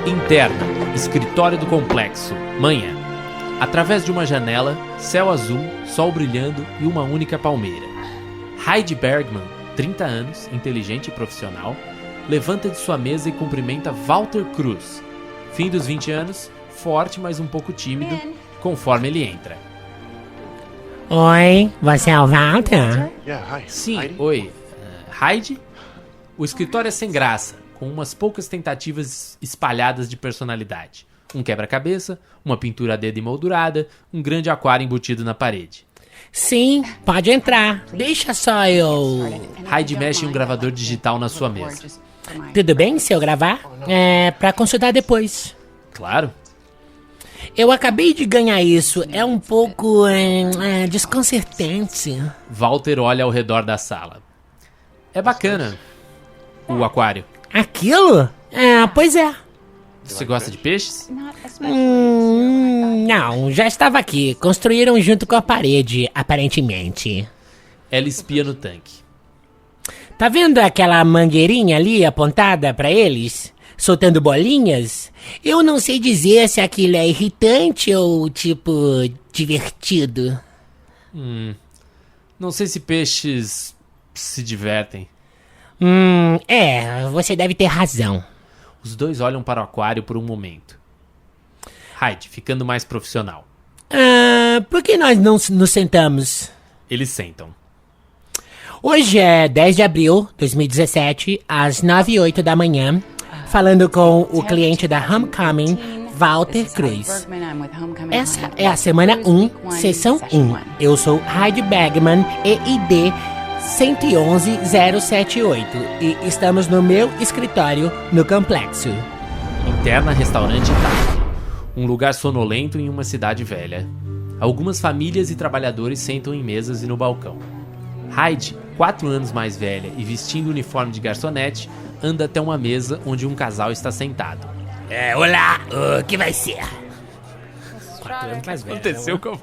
Interna, escritório do complexo, manhã. Através de uma janela, céu azul, sol brilhando e uma única palmeira. Heidi Bergman, 30 anos, inteligente e profissional, levanta de sua mesa e cumprimenta Walter Cruz. Fim dos 20 anos, forte, mas um pouco tímido, conforme ele entra. Oi, você é o Walter? Sim, oi. Heidi? O escritório é sem graça, com umas poucas tentativas espalhadas de personalidade. Um quebra-cabeça, uma pintura a dedo emoldurada, um grande aquário embutido na parede. Sim, pode entrar. Deixa só eu... Heidi mexe em um gravador digital na sua mesa. Tudo bem se eu gravar? É pra consultar depois. Claro. Eu acabei de ganhar isso. É um pouco desconcertante. Walter olha ao redor da sala. É bacana. O aquário. Aquilo? Pois é. Você gosta de peixes? Não, já estava aqui. Construíram junto com a parede, aparentemente. Ela espia no tanque. Tá vendo aquela mangueirinha ali apontada pra eles? Soltando bolinhas? Eu não sei dizer se aquilo é irritante ou, tipo, divertido. Não sei se peixes se divertem. Você deve ter razão. Os dois olham para o aquário por um momento. Heidi, ficando mais profissional. Por que nós não nos sentamos? Eles sentam. Hoje é 10 de abril de 2017, às 9h08 da manhã, falando com o cliente da Homecoming, Walter Cruz. Essa é a semana 1, sessão 1. Eu sou Heidi Bergman, EID 111078, e estamos no meu escritório no complexo. Interna restaurante Itália. Um lugar sonolento em uma cidade velha. Algumas famílias e trabalhadores sentam em mesas e no balcão. Heidi, 4 anos mais velha e vestindo o uniforme de garçonete, anda até uma mesa onde um casal está sentado. Olá, o que vai ser? 4 anos mais velha. Aconteceu com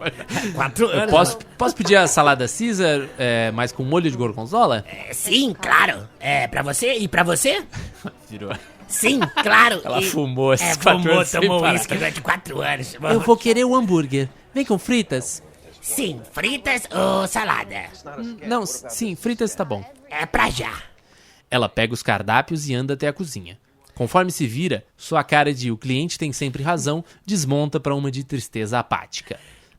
4 anos. Posso pedir a salada Caesar, mas com molho de gorgonzola? Sim, claro. Pra você e pra você? Virou. Sim, claro. Ela fumou esses 4 anos sem tomou parar. uísque durante 4 anos. Eu vou querer o hambúrguer. Vem com fritas? Sim, fritas ou salada? Não, sim, fritas tá bom. É pra já. Ela pega os cardápios e anda até a cozinha. Conforme se vira, sua cara de "o cliente tem sempre razão" desmonta para uma de tristeza apática.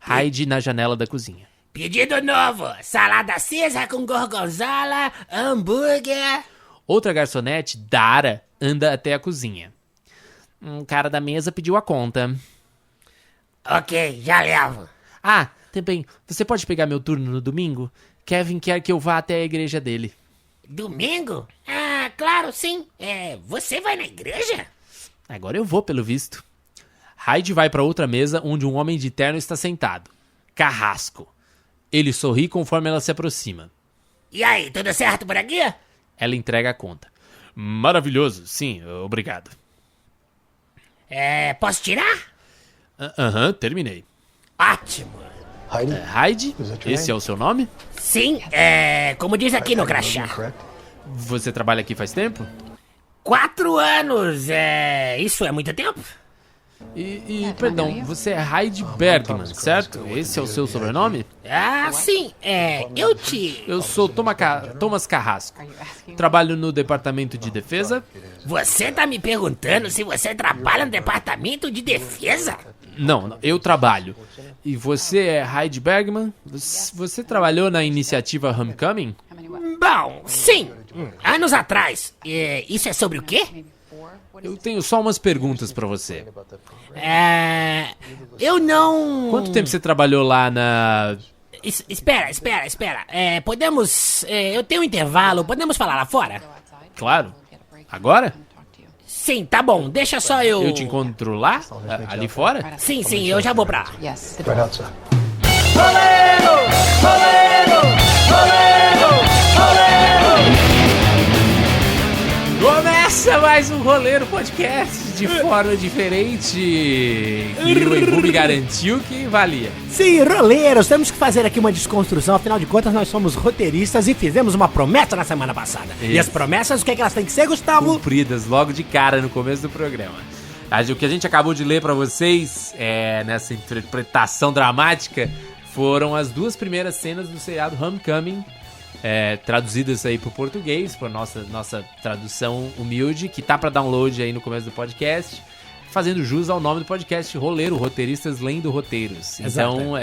Heidi na janela da cozinha. Pedido novo, salada Caesar com gorgonzola, hambúrguer. Outra garçonete, Dara, anda até a cozinha. Um cara da mesa pediu a conta. Ok, já levo. Também, você pode pegar meu turno no domingo? Kevin quer que eu vá até a igreja dele. Domingo? Claro, sim. Você vai na igreja? Agora eu vou, pelo visto. Heidi vai para outra mesa onde um homem de terno está sentado. Carrasco. Ele sorri conforme ela se aproxima. E aí, tudo certo por aqui? Ela entrega a conta. Maravilhoso, sim, obrigado. Posso tirar? Terminei. Ótimo. Heidi, esse é o seu nome? Sim, como diz aqui no crachá. Você trabalha aqui faz tempo? 4 anos, isso é muito tempo? Perdão, você é Heidi Bergman, certo? Esse é o seu sobrenome? Sim, Eu sou Thomas Carrasco. Trabalho no departamento de defesa. Você tá me perguntando se você trabalha no departamento de defesa? Não, eu trabalho. E você é Heidi Bergman? Você trabalhou na iniciativa Homecoming? Bom, sim. Anos atrás. Isso é sobre o quê? Eu tenho só umas perguntas pra você. Eu não... Quanto tempo você trabalhou lá na... Espera. Podemos... eu tenho um intervalo, podemos falar lá fora? Claro. Agora? Sim, tá bom, deixa só eu... Eu te encontro lá? Ali fora? Sim, eu já vou pra lá. Começa mais um Roleiro Podcast de forma diferente. E o Embu me garantiu que valia. Sim, roleiros, temos que fazer aqui uma desconstrução. Afinal de contas, nós somos roteiristas e fizemos uma promessa na semana passada. Isso. E as promessas, o que é que elas têm que ser, Gustavo? Cumpridas logo de cara no começo do programa. O que a gente acabou de ler pra vocês, nessa interpretação dramática, foram as 2 primeiras cenas do seriado Homecoming, traduzidas aí pro português, por nossa tradução humilde, que tá pra download aí no começo do podcast, fazendo jus ao nome do podcast, Roleiro, Roteiristas Lendo Roteiros. Então,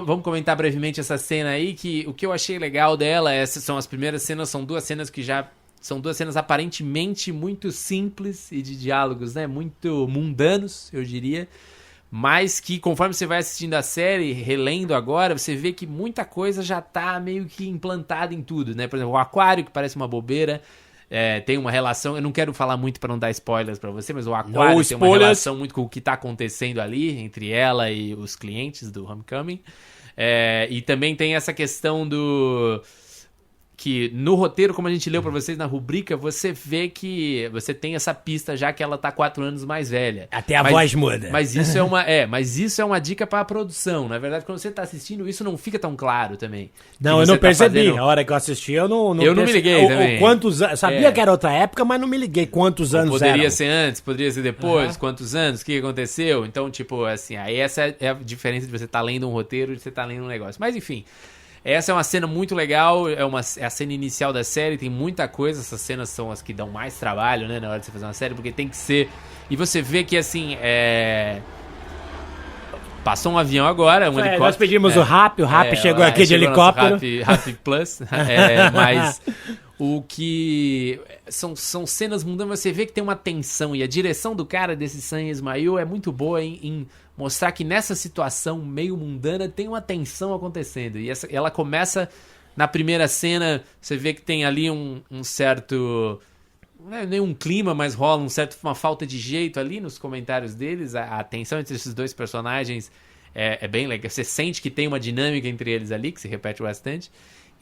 vamos comentar brevemente essa cena aí, que o que eu achei legal dela, essas são as primeiras cenas, são 2 cenas que já... São 2 cenas aparentemente muito simples e de diálogos, né? Muito mundanos, eu diria. Mas que conforme você vai assistindo a série, relendo agora, você vê que muita coisa já tá meio que implantada em tudo, né? Por exemplo, o aquário, que parece uma bobeira, tem uma relação... Eu não quero falar muito pra não dar spoilers pra você, mas o aquário tem uma relação muito com o que tá acontecendo ali, entre ela e os clientes do Homecoming. E também tem essa questão do... que no roteiro, como a gente leu pra vocês na rubrica, você vê que você tem essa pista já que ela tá 4 anos mais velha. Até a voz muda. Mas isso é uma dica pra produção. Na verdade, quando você tá assistindo, isso não fica tão claro também. Não, eu não percebi. A hora que eu assisti, eu não me liguei também. Quantos anos? Sabia que era outra época, mas não me liguei quantos anos eram. Poderia ser antes, poderia ser depois, quantos anos, o que aconteceu. Então, tipo, assim, aí essa é a diferença de você tá lendo um roteiro e de você tá lendo um negócio. Mas, enfim... Essa é uma cena muito legal, é a cena inicial da série, tem muita coisa, essas cenas são as que dão mais trabalho, né, na hora de você fazer uma série, porque tem que ser... E você vê que, assim, passou um avião agora, um helicóptero... Nós pedimos o RAP chegou aqui de helicóptero. RAP Plus, mas... O que... São cenas mundanas, você vê que tem uma tensão, e a direção do cara, desse Sam Ismail, é muito boa em mostrar que nessa situação meio mundana tem uma tensão acontecendo. E ela começa na primeira cena, você vê que tem ali um certo... Não é nem um clima, mas rola uma falta de jeito ali nos comentários deles. A tensão entre esses 2 personagens é bem legal. Você sente que tem uma dinâmica entre eles ali, que se repete bastante.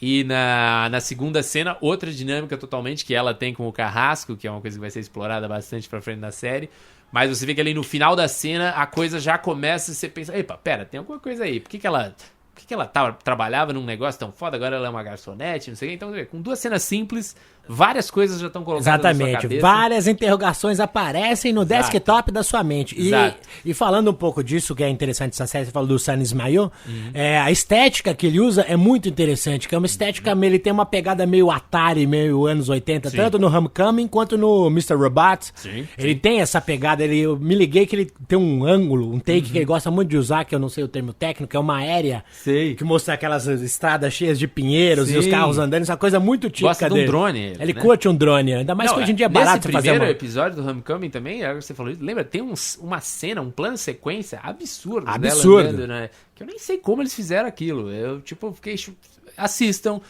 E na segunda cena, outra dinâmica totalmente que ela tem com o Carrasco, que é uma coisa que vai ser explorada bastante pra frente da série. Mas você vê que ali no final da cena, a coisa já começa, você pensa, epa, pera, tem alguma coisa aí. Por que ela trabalhava num negócio tão foda, agora ela é uma garçonete, não sei o que. Então, com 2 cenas simples, várias coisas já estão colocadas na sua cabeça. Várias interrogações aparecem no desktop da sua mente. E falando um pouco disso, que é interessante essa série, você falou do Sam Ismail, a estética que ele usa é muito interessante, que é uma estética, ele tem uma pegada meio Atari, meio anos 80, tanto no Homecoming quanto no Mr. Robot. Ele tem essa pegada, eu me liguei que ele tem um ângulo, um take que ele gosta muito de usar, que eu não sei o termo técnico, é uma aérea, que mostra aquelas estradas cheias de pinheiros e os carros andando, essa coisa muito típica gosta de um drone. Ele curte um drone, ainda mais que hoje em dia é barato fazer primeiro episódio do Homecoming também, você falou isso, lembra? Tem uma cena, um plano de sequência absurdo. Dela andando, né? Que eu nem sei como eles fizeram aquilo. Eu, fiquei... Assistam,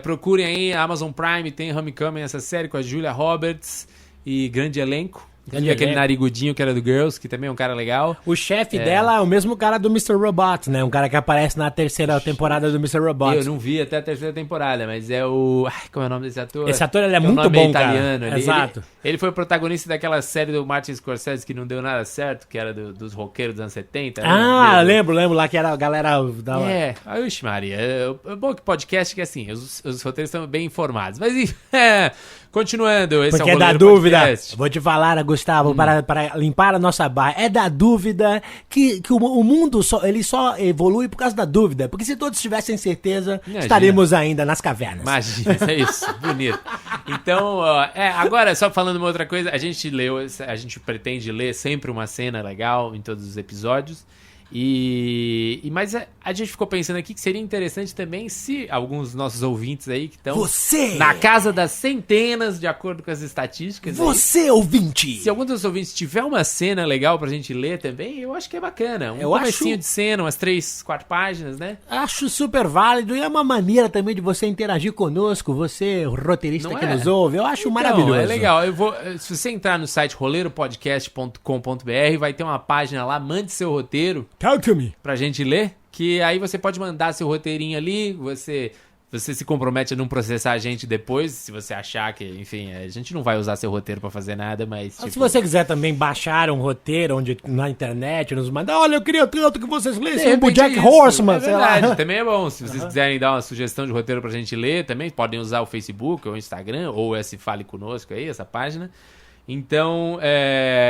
procurem aí, Amazon Prime, tem Homecoming, essa série com a Julia Roberts e grande elenco. E aquele narigudinho que era do Girls, que também é um cara legal. O chefe dela é o mesmo cara do Mr. Robot, né? Um cara que aparece na 3ª temporada do Mr. Robot. Eu não vi até a 3ª temporada, mas é o... como é o nome desse ator? Esse ator, ele é muito bom, italiano, cara. Exato. Ele foi o protagonista daquela série do Martin Scorsese que não deu nada certo, que era dos roqueiros dos anos 70. Lembro lá que era a galera... Ixi, Maria. É bom que podcast que, assim, os roteiros estão bem informados. Mas, continuando, esse porque é o da dúvida, podcast. Vou te falar, Gustavo, para limpar a nossa barra, é da dúvida que o mundo só evolui por causa da dúvida, porque se todos tivessem certeza, estaríamos ainda nas cavernas. Imagina, é isso, bonito. Então, agora, só falando uma outra coisa, a gente pretende ler sempre uma cena legal em todos os episódios. Mas a gente ficou pensando aqui que seria interessante também se alguns dos nossos ouvintes aí que estão na casa das centenas, de acordo com as estatísticas. Você, ouvinte! Se algum dos ouvintes tiver uma cena legal pra gente ler também, eu acho que é bacana. Comecinho de cena, umas 3, 4 páginas, né? Acho super válido e é uma maneira também de você interagir conosco, você, roteirista que nos ouve. Eu acho maravilhoso. É legal. Se você entrar no site roleiropodcast.com.br, vai ter uma página lá, mande seu roteiro. Talk to me. Pra gente ler, que aí você pode mandar seu roteirinho ali, você se compromete a não processar a gente depois, se você achar que, enfim, a gente não vai usar seu roteiro pra fazer nada, mas... Se você quiser também baixar um roteiro na internet, nos mandar, olha, eu queria tanto que vocês lessem o Jack Horseman, sei lá. Também é bom, se vocês quiserem dar uma sugestão de roteiro pra gente ler, também podem usar o Facebook, ou o Instagram, ou esse Fale Conosco aí, essa página. Então,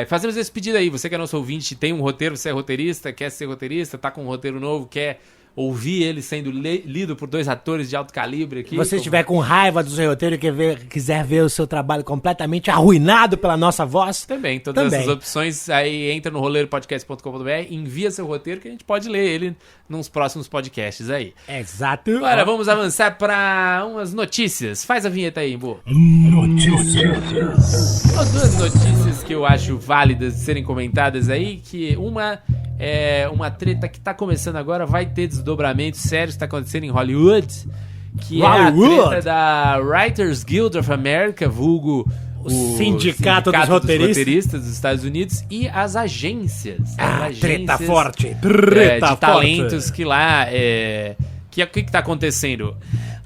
fazemos esse pedido aí. Você que é nosso ouvinte, tem um roteiro, você é roteirista, quer ser roteirista, tá com um roteiro novo, quer ouvir ele sendo lido por 2 atores de alto calibre aqui. Se você estiver com raiva do seu roteiro e quiser ver o seu trabalho completamente arruinado pela nossa voz... Também, todas essas opções. Aí entra no roleiropodcast.com.br, envia seu roteiro que a gente pode ler ele nos próximos podcasts aí. Exato. Agora vamos avançar para umas notícias. Faz a vinheta aí, Bo. Notícias. As 2 notícias que eu acho válidas de serem comentadas aí, que uma é uma treta que tá começando agora, vai ter desdobramentos sérios, tá acontecendo em Hollywood, que é a treta da Writers Guild of America, vulgo o Sindicato dos Roteiristas dos Estados Unidos, e as agências. Treta forte. De talentos que lá... O que tá acontecendo?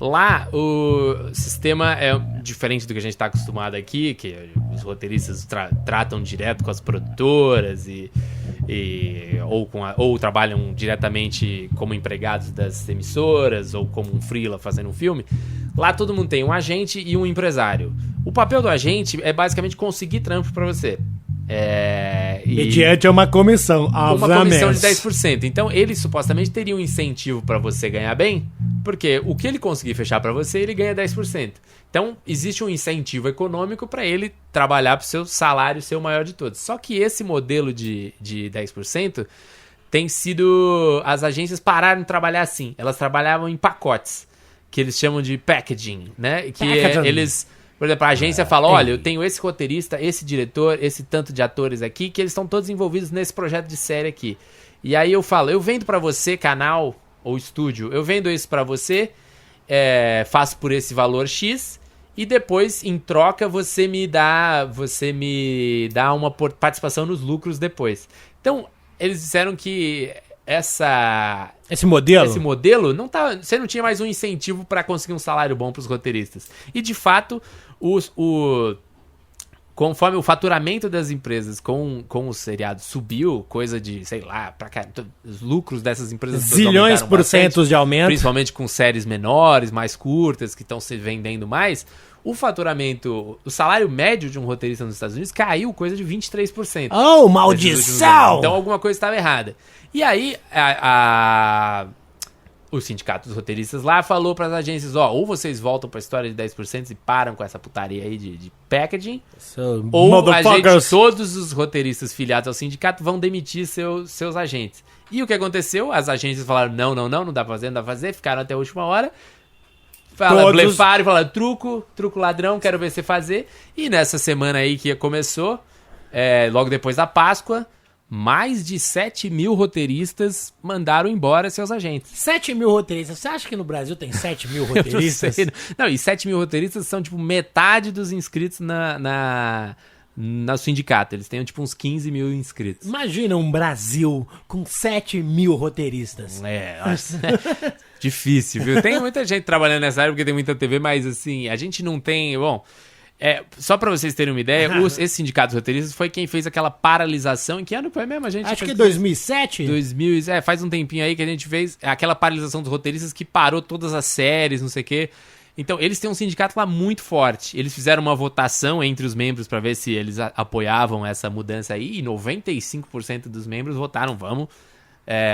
Lá, o sistema é diferente do que a gente tá acostumado aqui, que os roteiristas tratam direto com as produtoras ou trabalham diretamente como empregados das emissoras ou como um freela fazendo um filme. Lá todo mundo tem um agente e um empresário. O papel do agente é basicamente conseguir trampo pra você. Mediante uma comissão, uma comissão de 10%. Então, ele supostamente teria um incentivo pra você ganhar bem, porque o que ele conseguir fechar pra você, ele ganha 10%. Então, existe um incentivo econômico pra ele trabalhar pro seu salário ser o maior de todos. Só que esse modelo de 10% tem sido... As agências pararam de trabalhar assim. Elas trabalhavam em pacotes, que eles chamam de packaging, né? Que eles... Por exemplo, a agência fala, olha, eu tenho esse roteirista, esse diretor, esse tanto de atores aqui, que eles estão todos envolvidos nesse projeto de série aqui. E aí eu falo, eu vendo pra você, canal ou estúdio, eu vendo isso pra você, faço por esse valor X, e depois, em troca, você me dá uma participação nos lucros depois. Então, eles disseram que esse modelo você não tinha mais um incentivo para conseguir um salário bom para os roteiristas. E de fato, conforme o faturamento das empresas com o seriado subiu, coisa de, sei lá, os lucros dessas empresas zilhões por cento de aumento, principalmente com séries menores, mais curtas, que estão se vendendo mais. O faturamento, o salário médio de um roteirista nos Estados Unidos caiu coisa de 23%. Oh, maldição! Então alguma coisa estava errada. E aí, o sindicato dos roteiristas lá falou para as agências, ou vocês voltam para a história de 10% e param com essa putaria aí de packaging, ou todos os roteiristas filiados ao sindicato vão demitir seus agentes. E o que aconteceu? As agências falaram, não dá pra fazer, ficaram até a última hora, blefaram e falaram, truco ladrão, quero ver você fazer. E nessa semana aí que começou, logo depois da Páscoa, mais de 7 mil roteiristas mandaram embora seus agentes. 7 mil roteiristas? Você acha que no Brasil tem 7 mil roteiristas? Não, e 7 mil roteiristas são tipo metade dos inscritos no sindicato. Eles têm tipo uns 15 mil inscritos. Imagina um Brasil com 7 mil roteiristas. Difícil, viu? Tem muita gente trabalhando nessa área porque tem muita TV, mas assim, a gente não tem... Bom, só pra vocês terem uma ideia, esse sindicato de roteiristas foi quem fez aquela paralisação. Em que ano foi mesmo? Acho que 2007? Faz um tempinho aí que a gente fez aquela paralisação dos roteiristas que parou todas as séries, não sei o quê. Então, eles têm um sindicato lá muito forte. Eles fizeram uma votação entre os membros pra ver se eles apoiavam essa mudança aí, e 95% dos membros votaram, vamos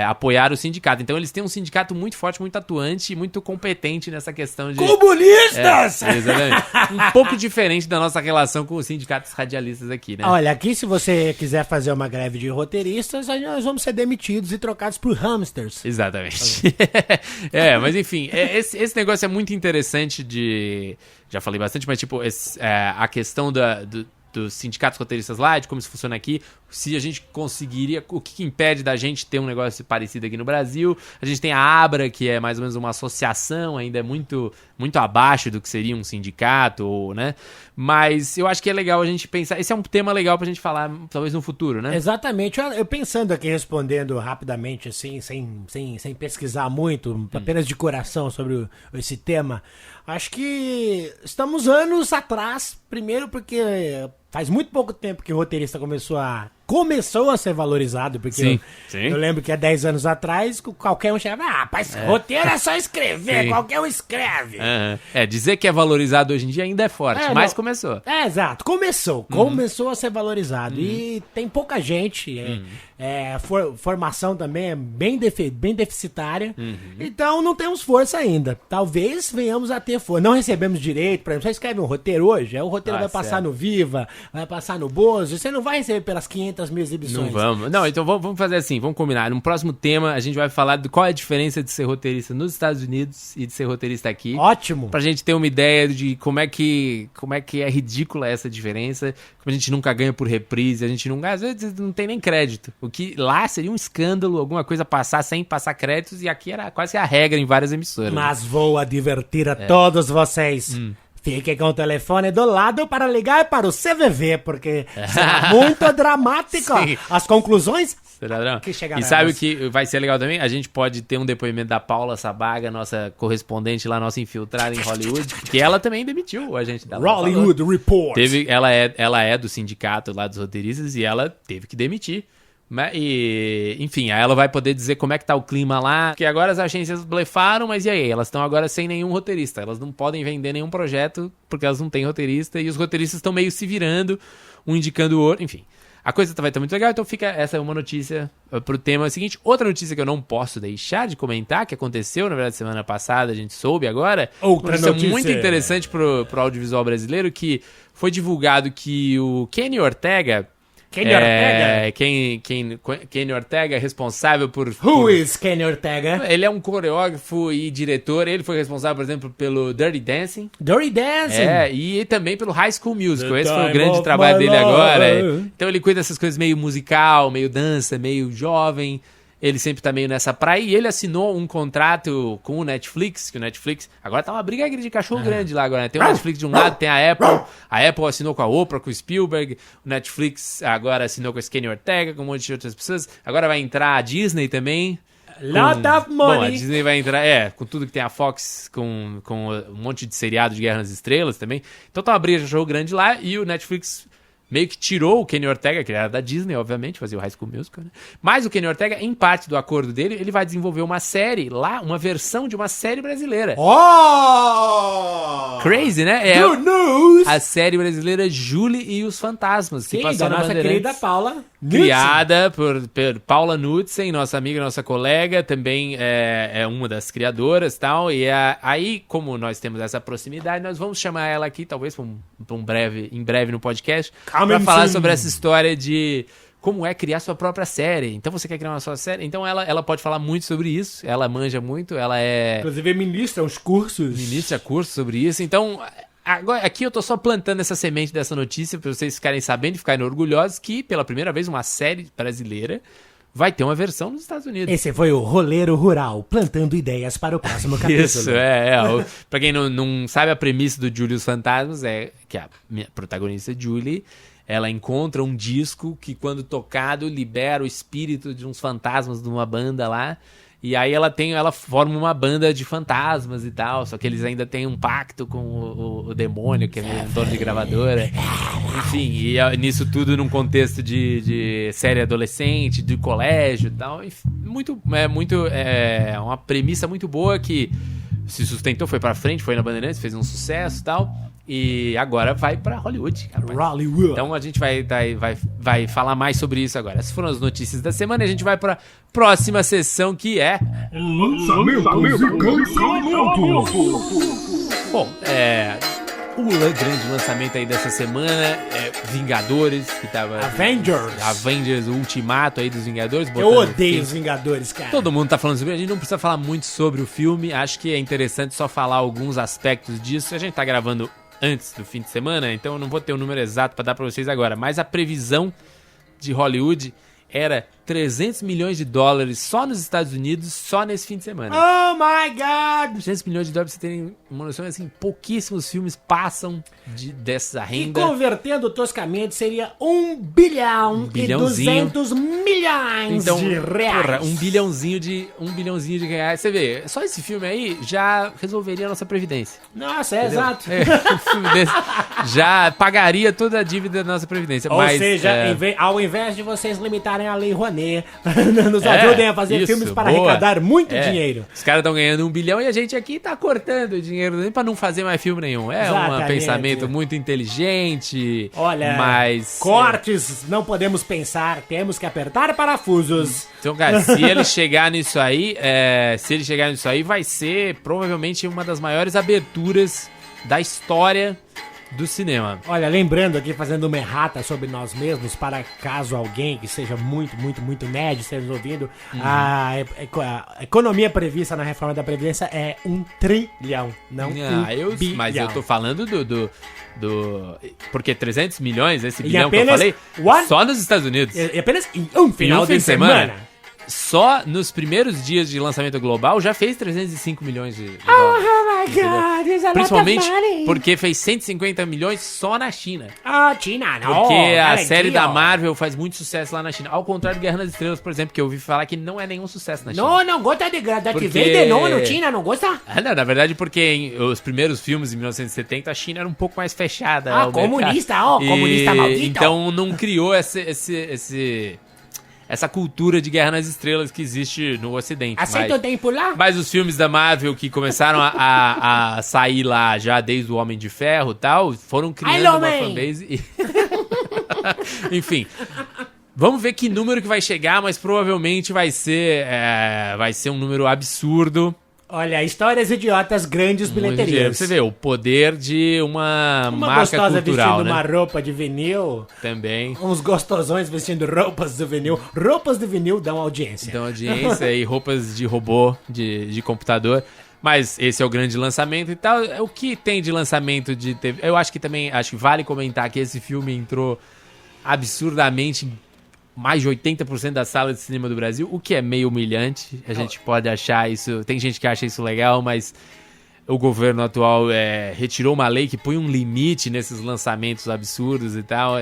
apoiar o sindicato. Então eles têm um sindicato muito forte, muito atuante e muito competente nessa questão de... Comunistas! Exatamente. Um pouco diferente da nossa relação com os sindicatos radialistas aqui, né? Olha, aqui se você quiser fazer uma greve de roteiristas, nós vamos ser demitidos e trocados por hamsters. Exatamente. Mas enfim, esse negócio é muito interessante de... Já falei bastante, mas tipo, a questão dos sindicatos roteiristas lá, de como isso funciona aqui, se a gente conseguiria, o que impede da gente ter um negócio parecido aqui no Brasil. A gente tem a ABRA, que é mais ou menos uma associação, ainda é muito, muito abaixo do que seria um sindicato, né? Mas eu acho que é legal a gente pensar, esse é um tema legal pra gente falar, talvez no futuro, né? Exatamente, eu pensando aqui, respondendo rapidamente, assim, sem pesquisar muito, apenas de coração sobre esse tema, acho que estamos anos atrás, primeiro porque faz muito pouco tempo que o roteirista começou a começou a ser valorizado, porque eu lembro que há 10 anos atrás, qualquer um chegava, rapaz, roteiro é só escrever, qualquer um escreve. Dizer que é valorizado hoje em dia ainda é forte, mas começou. Exato, começou a ser valorizado, e tem pouca gente, formação também é bem deficitária, então não temos força ainda. Talvez venhamos a ter força, não recebemos direito, por exemplo, você escreve um roteiro hoje, o roteiro vai passar no Viva, vai passar no Bozo, você não vai receber pelas 500 mil exibições. Não vamos. Não, então vamos fazer assim, vamos combinar. No próximo tema a gente vai falar de qual é a diferença de ser roteirista nos Estados Unidos e de ser roteirista aqui. Ótimo. Pra gente ter uma ideia de como é que é ridícula essa diferença, como a gente nunca ganha por reprise, a gente nunca, às vezes não tem nem crédito. O que lá seria um escândalo, alguma coisa passar sem passar créditos, e aqui era quase a regra em várias emissoras. Mas vou advertir a todos vocês. Fique com o telefone do lado para ligar para o CVV, porque será muito dramático as conclusões que chegarão. E sabe o que vai ser legal também? A gente pode ter um depoimento da Paula Sabaga, nossa correspondente lá, nossa infiltrada em Hollywood, que ela também demitiu a gente dela. Hollywood Report. Ela é do sindicato lá dos roteiristas e ela teve que demitir. E, enfim, aí ela vai poder dizer como é que tá o clima lá, porque agora as agências blefaram, mas e aí? Elas estão agora sem nenhum roteirista, elas não podem vender nenhum projeto porque elas não têm roteirista, e os roteiristas estão meio se virando, um indicando o outro, enfim. A coisa vai estar muito legal, então essa é uma notícia pro tema seguinte. Outra notícia que eu não posso deixar de comentar, que aconteceu, na verdade, semana passada, a gente soube agora. Outra notícia muito interessante pro audiovisual brasileiro, que foi divulgado que o Kenny Ortega... Kenny Ortega é responsável por... Who is Kenny Ortega? Ele é um coreógrafo e diretor. Ele foi responsável, por exemplo, pelo Dirty Dancing. Dirty Dancing? E também pelo High School Musical. Esse foi o grande trabalho dele agora. Então ele cuida dessas coisas meio musical, meio dança, meio jovem. Ele sempre tá meio nessa praia, e ele assinou um contrato com o Netflix, que o Netflix... Agora tá uma briga de cachorro grande lá agora, né? Tem o Netflix de um lado, tem a Apple assinou com a Oprah, com o Spielberg, o Netflix agora assinou com a Kenny Ortega, com um monte de outras pessoas. Agora vai entrar a Disney também. Lot of money. Bom, a Disney vai entrar, com tudo que tem a Fox, com um monte de seriado de Guerra nas Estrelas também. Então tá uma briga de cachorro grande lá, e o Netflix... meio que tirou o Kenny Ortega, que era da Disney, obviamente, fazia o High School Musical, né? Mas o Kenny Ortega, em parte do acordo dele, ele vai desenvolver uma série lá, uma versão de uma série brasileira. Crazy, né? Good news! A série brasileira Julie e os Fantasmas, que passou da na nossa querida Paula criada por Paula Nutzen, nossa amiga, nossa colega, também é uma das criadoras e tal, e aí, como nós temos essa proximidade, nós vamos chamar ela aqui, talvez em breve no podcast, para falar sobre essa história de como é criar sua própria série. Então você quer criar uma sua série? Então ela pode falar muito sobre isso, ela manja muito, ela inclusive ministra uns cursos. Ministra cursos sobre isso, então... Agora, aqui eu tô só plantando essa semente dessa notícia para vocês ficarem sabendo e ficarem orgulhosos que, pela primeira vez, uma série brasileira vai ter uma versção nos Estados Unidos. Esse foi o Roleiro Rural, plantando ideias para o próximo capítulo. Isso, pra quem não sabe, a premissa do Julie e os Fantasmas é que a minha protagonista, Julie, ela encontra um disco que, quando tocado, libera o espírito de uns fantasmas de uma banda lá. E aí ela forma uma banda de fantasmas e tal, só que eles ainda têm um pacto com o demônio, que é meio um dono de gravadora. Enfim, e nisso tudo num contexto de série adolescente, de colégio e tal. É uma premissa muito boa que se sustentou, foi pra frente, foi na Bandeirantes, fez um sucesso e tal. E agora vai pra Hollywood. Hollywood. Então a gente vai falar mais sobre isso agora. Essas foram as notícias da semana, e a gente vai pra próxima sessão, que é... Lançamentos e cancelamentos. Bom, o grande lançamento aí dessa semana é Vingadores, que tava... Avengers, o ultimato aí dos Vingadores. Eu odeio os Vingadores, cara. Todo mundo tá falando sobre, a gente não precisa falar muito sobre o filme, acho que é interessante só falar alguns aspectos disso. A gente tá gravando antes do fim de semana, então eu não vou ter o número exato pra dar pra vocês agora, mas a previsão de Hollywood era 300 milhões de dólares só nos Estados Unidos, só nesse fim de semana. Oh my God! 300 milhões de dólares, pra você terem uma noção, assim, pouquíssimos filmes passam dessa E renda. convertendo toscamente seria 1 bilhão e 200 milhões de reais. Porra, um bilhãozinho de reais. Você vê, só esse filme aí já resolveria a nossa previdência. Nossa, Entendeu? exato. Um filme desse já pagaria toda a dívida da nossa previdência. Ou mas, seja, ao invés de vocês limitarem a Lei Rouanet, nos ajudem a fazer isso, filmes para boa. arrecadar muito dinheiro. Os caras estão ganhando 1 bilhão e a gente aqui tá cortando dinheiro nem pra não fazer mais filme nenhum. É Exatamente. um pensamento muito inteligente. Olha, mas cortes não podemos pensar, temos que apertar parafusos. Então, cara, se ele chegar nisso aí, vai ser provavelmente uma das maiores aberturas da história do cinema. Olha, lembrando aqui, fazendo uma errata sobre nós mesmos, para caso alguém que seja muito nerd esteja nos ouvindo, a economia prevista na reforma da Previdência é 1 trilhão, não bilhão. Mas eu tô falando porque 300 milhões, esse E bilhão que eu apenas falei, só nos Estados Unidos. E apenas em um final fim de semana. Só nos primeiros dias de lançamento global já fez 305 milhões de dólares. Oh my God, is a lot Principalmente of money. porque fez 150 milhões só na China. Ah, China, não. Porque a Olha série aqui, da ó. Marvel faz muito sucesso lá na China. Ao contrário de Guerra nas Estrelas, por exemplo, que eu ouvi falar que não é nenhum sucesso na China. Não gosta de Darth Porque- Vader, não, China, não gosta? Ah, não, na verdade, porque os primeiros filmes, em 1970, a China era um pouco mais fechada. Ah, ao mercado. comunista, comunista maldito. Então não criou essa cultura de Guerra nas Estrelas que existe no Ocidente. Aceita o tempo lá? Mas os filmes da Marvel que começaram a sair lá já desde o Homem de Ferro e tal, foram criando Iron uma Man. fanbase. Enfim. Vamos ver que número que vai chegar, mas provavelmente vai ser um número absurdo. Olha, histórias idiotas, grandes Muito dinheiro. bilheterias. Você vê o poder de uma marca gostosa cultural, vestindo né? uma roupa de vinil, Também. uns gostosões vestindo roupas de vinil. Roupas de vinil dão audiência. Então, audiência e roupas de robô, de computador. Mas esse é o grande lançamento e tal. O que tem de lançamento de TV? Eu acho que vale comentar que esse filme entrou absurdamente em mais de 80% da sala de cinema do Brasil, o que é meio humilhante. A gente pode achar isso... Tem gente que acha isso legal, mas o governo atual retirou uma lei que põe um limite nesses lançamentos absurdos e tal.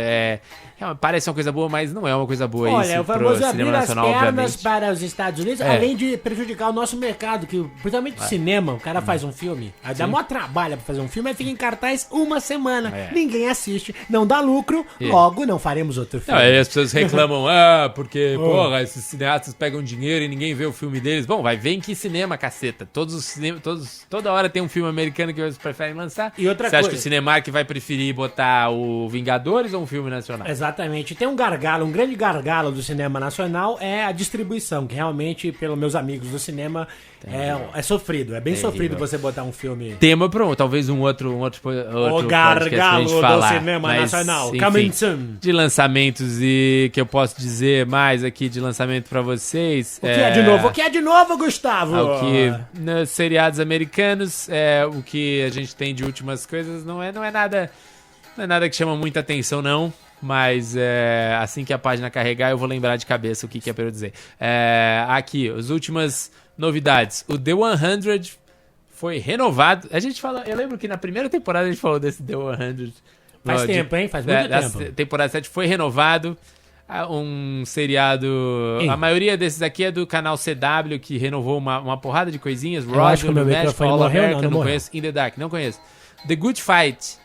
Parece uma coisa boa, mas não é uma coisa boa. Olha, isso o famoso pro abrir cinema as nacional, pernas obviamente. para os Estados Unidos, além de prejudicar o nosso mercado, que principalmente cinema, o cara faz um filme, aí dá maior trabalho pra fazer um filme, aí fica em cartaz uma semana, ninguém assiste, não dá lucro, logo não faremos outro filme. Não, aí as pessoas reclamam, porque, porra, esses cineastas pegam dinheiro e ninguém vê o filme deles. Bom, vai ver em que cinema, caceta. Toda hora tem um filme americano que eles preferem lançar. E outra Você acha coisa- que o Cinemark vai preferir botar o Vingadores ou um filme nacional? Exatamente. Tem um grande gargalo do cinema nacional é a distribuição, que realmente, pelos meus amigos do cinema, é sofrido. É bem sofrido você botar um filme... Tema pronto, talvez um outro O podcast pra gente gargalo do falar. cinema Mas, nacional. enfim, Coming soon. de lançamentos e que eu posso dizer mais aqui de lançamento pra vocês. O que é de novo? O que é de novo, Gustavo? O que nos seriados americanos, o que a gente tem de últimas coisas não é nada que chama muita atenção, não. Mas assim que a página carregar, eu vou lembrar de cabeça o que é pra eu dizer. Aqui, as últimas novidades. O The 100 foi renovado. A gente falou, eu lembro que na primeira temporada a gente falou desse The 100. Faz tempo, hein? Faz muito tempo. A temporada 7 foi renovado. Um seriado... A maioria desses aqui é do canal CW, que renovou uma porrada de coisinhas. acho que o meu Roger, microfone All morreu, American, não morreu. conheço. In the Dark, não conheço. The Good Fight.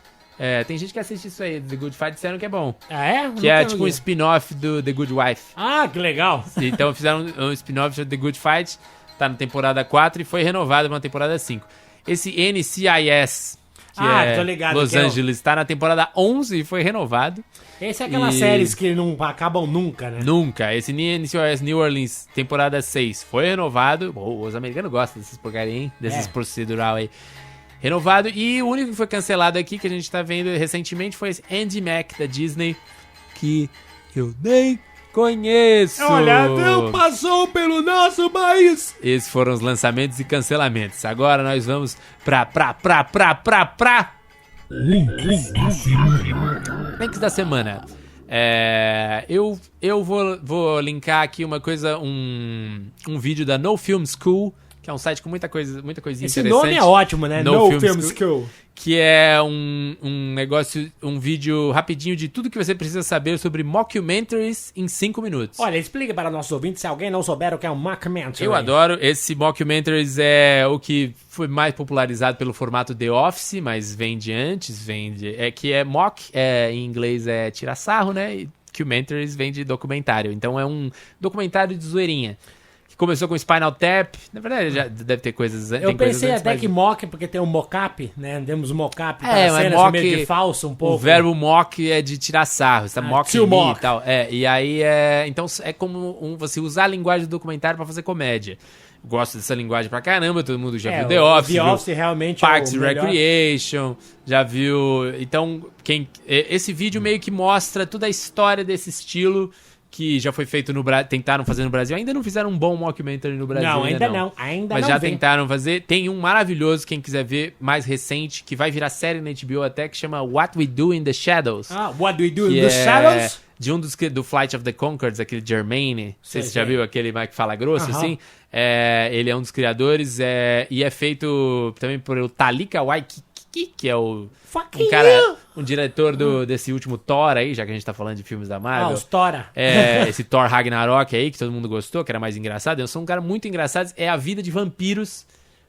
Tem gente que assiste isso aí. The Good Fight disseram que é bom. Ah, é? Que é tipo um spin-off do The Good Wife. Ah, que legal. Então fizeram um spin-off de The Good Fight. Tá na temporada 4 e foi renovado pra temporada 5. Esse NCIS, que tô ligado, Los que é o- Angeles, tá na temporada 11 e foi renovado. Esse é aquelas E- séries que não acabam nunca, né? Nunca. Esse NCIS New Orleans, temporada 6, foi renovado. Os americanos gostam desses porcaria, hein? Desses procedural aí. Renovado. E o único que foi cancelado aqui, que a gente tá vendo recentemente, foi esse Andy Mac, da Disney, que eu nem conheço. Olha, não passou pelo nosso país. Esses foram os lançamentos e cancelamentos. Agora nós vamos pra Links da semana. Eu vou linkar aqui uma coisa, um vídeo da No Film School, que é um site com muita coisinha interessante. Esse nome é ótimo, né? No Film School. Que é um negócio, um vídeo rapidinho de tudo que você precisa saber sobre mockumentaries em 5 minutos. Olha, explica para nossos ouvintes, se alguém não souber o que é um mockumentary. Eu adoro. Esse mockumentaries é o que foi mais popularizado pelo formato The Office, mas vem de antes, que é mock, em inglês é tirar sarro, né? E documentaries vem de documentário. Então é um documentário de zoeirinha. Que começou com Spinal Tap. Na verdade, já deve ter coisas. Eu pensei antes, até mas... que mock, porque tem um mock-up, né? Temos mock-up para mas cenas mock, meio de falso um pouco. O verbo mock é de tirar sarro. Você tá mock mock. E tal. E aí então é como você usar a linguagem do documentário para fazer comédia. Gosto dessa linguagem pra caramba, todo mundo já viu The Office. The Office realmente Parks é and Recreation, já viu. Então, esse vídeo meio que mostra toda a história desse estilo que já foi feito no Brasil, tentaram fazer no Brasil. Ainda não fizeram um bom mockumentary no Brasil. Não, ainda não. Mas já tentaram fazer. Tem um maravilhoso, quem quiser ver, mais recente, que vai virar série na HBO até, que chama What We Do in the Shadows. What We Do in the Shadows? De do Flight of the Conchords, aquele Jermaine. Não sei se você já viu aquele mais que fala grosso, assim. Ele é um dos criadores e é feito também por o Taika Waititi, que é um diretor desse último Thor aí, já que a gente tá falando de filmes da Marvel. Os Thora. Esse Thor Ragnarok aí, que todo mundo gostou, que era mais engraçado. Eu sou um cara muito engraçado. É a vida de vampiros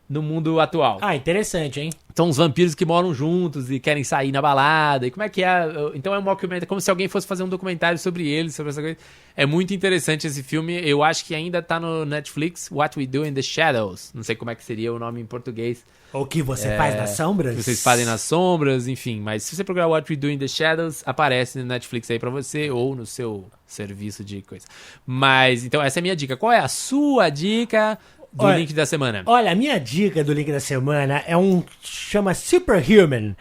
no mundo atual. Interessante, hein? São os vampiros que moram juntos e querem sair na balada. E como é que é? Então é um mockumentary, como se alguém fosse fazer um documentário sobre eles, sobre essa coisa. É muito interessante esse filme. Eu acho que ainda tá no Netflix, What We Do in the Shadows. Não sei como é que seria o nome em português. O que você faz nas sombras? O que vocês fazem nas sombras, enfim. Mas se você procurar What We Do in the Shadows, aparece no Netflix aí pra você ou no seu serviço de coisa. Mas, então, essa é a minha dica. Qual é a sua dica do link da semana? Olha, a minha dica do link da semana chama Superhuman.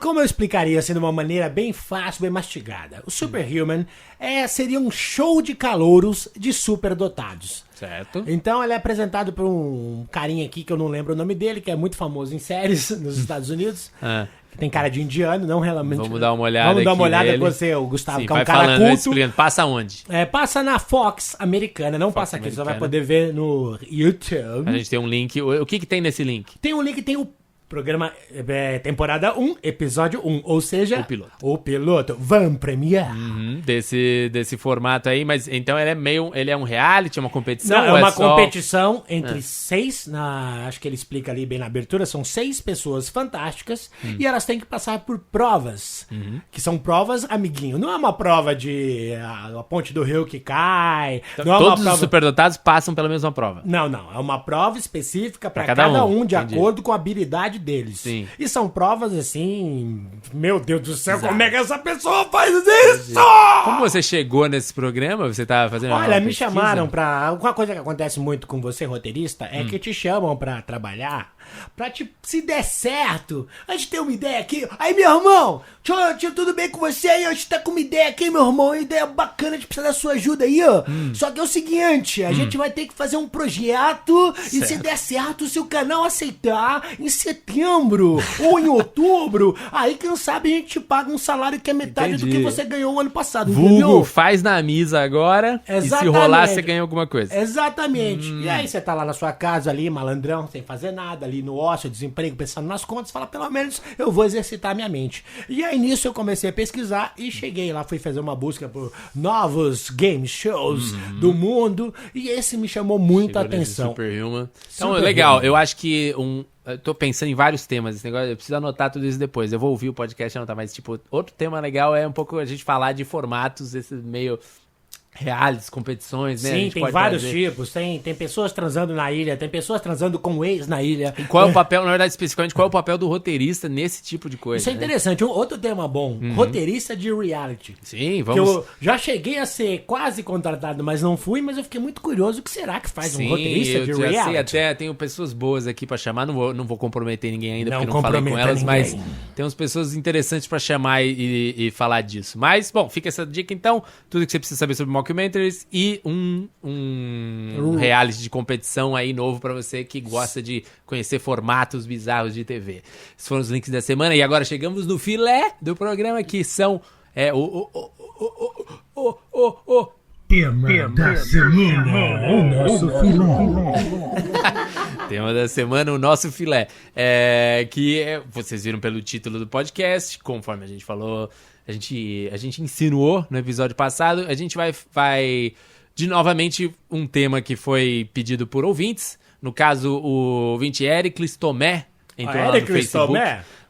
Como eu explicaria assim de uma maneira bem fácil, bem mastigada. O Superhuman seria um show de calouros de superdotados. Certo. Então ele é apresentado por um carinha aqui que eu não lembro o nome dele, que é muito famoso em séries nos Estados Unidos. Que tem cara de indiano, não realmente. Vamos dar uma olhada com você, o Gustavo, Sim, que é um cara falando, culto. Explicando. Passa onde? Passa na Fox americana, não Fox passa aqui, você vai poder ver no YouTube. A gente tem um link. O que tem nesse link? Tem um link, tem o programa temporada 1, episódio 1, ou seja, o piloto. Van Premiere. Desse formato aí, mas então ele é um reality, é uma competição? Não, é uma competição entre 6, acho que ele explica ali bem na abertura, são 6 pessoas fantásticas e elas têm que passar por provas, que são provas, amiguinho. Não é uma prova de a ponte do rio que cai. Então, não é todos uma prova... os superdotados passam pela mesma prova? Não, é uma prova específica para cada um, de acordo com a habilidade deles. Sim. E são provas assim, meu Deus do céu, como é que essa pessoa faz isso? Como você chegou nesse programa? Você tá fazendo Olha, me chamaram pra... Uma coisa que acontece muito com você, roteirista, é que te chamam pra trabalhar, se der certo, a gente tem uma ideia aqui. Aí, meu irmão, tudo bem com você aí? A gente tá com uma ideia aqui, meu irmão, uma ideia bacana, a gente precisa da sua ajuda aí, ó. Só que é o seguinte, a gente vai ter que fazer um projeto e se der certo, se o canal aceitar, em setembro ou em outubro, aí quem sabe a gente te paga um salário que é metade do que você ganhou o ano passado, entendeu? Faz na misa agora. Exatamente. E se rolar, você ganha alguma coisa. Exatamente. E aí você tá lá na sua casa ali, malandrão, sem fazer nada, ali no ócio, desemprego, pensando nas contas, fala, pelo menos eu vou exercitar a minha mente. E aí nisso eu comecei a pesquisar e cheguei lá, fui fazer uma busca por novos game shows do mundo e esse me chamou muito a atenção. Superhuman. Então, legal, eu acho que eu tô pensando em vários temas, esse negócio, eu preciso anotar tudo isso depois. Eu vou ouvir o podcast e anotar, mas tipo, outro tema legal é um pouco a gente falar de formatos, esse meio realities, competições, né? Sim, tem vários tipos. Tem pessoas transando na ilha, tem pessoas transando com ex na ilha. E qual é o papel, na verdade, especificamente, qual é o papel do roteirista nesse tipo de coisa? Isso é interessante. Outro tema bom, roteirista de reality. Sim, vamos... Eu já cheguei a ser quase contratado, mas não fui, mas eu fiquei muito curioso. O que será que faz um roteirista de reality? Sei, até tenho pessoas boas aqui pra chamar, não vou comprometer ninguém ainda, porque não falei com elas, mas tem umas pessoas interessantes pra chamar e falar disso. Mas, bom, fica essa dica então, tudo que você precisa saber sobre mockumentaries e um reality de competição aí novo pra você que gosta de conhecer formatos bizarros de TV. Esses foram os links da semana e agora chegamos no filé do programa, que são Tema da semana, o nosso filé. Tema da semana, o nosso filé. Vocês viram pelo título do podcast, conforme a gente falou, a gente insinuou no episódio passado, a gente vai de novamente um tema que foi pedido por ouvintes. No caso, o ouvinte Ericles Tomé entrou lá no Facebook,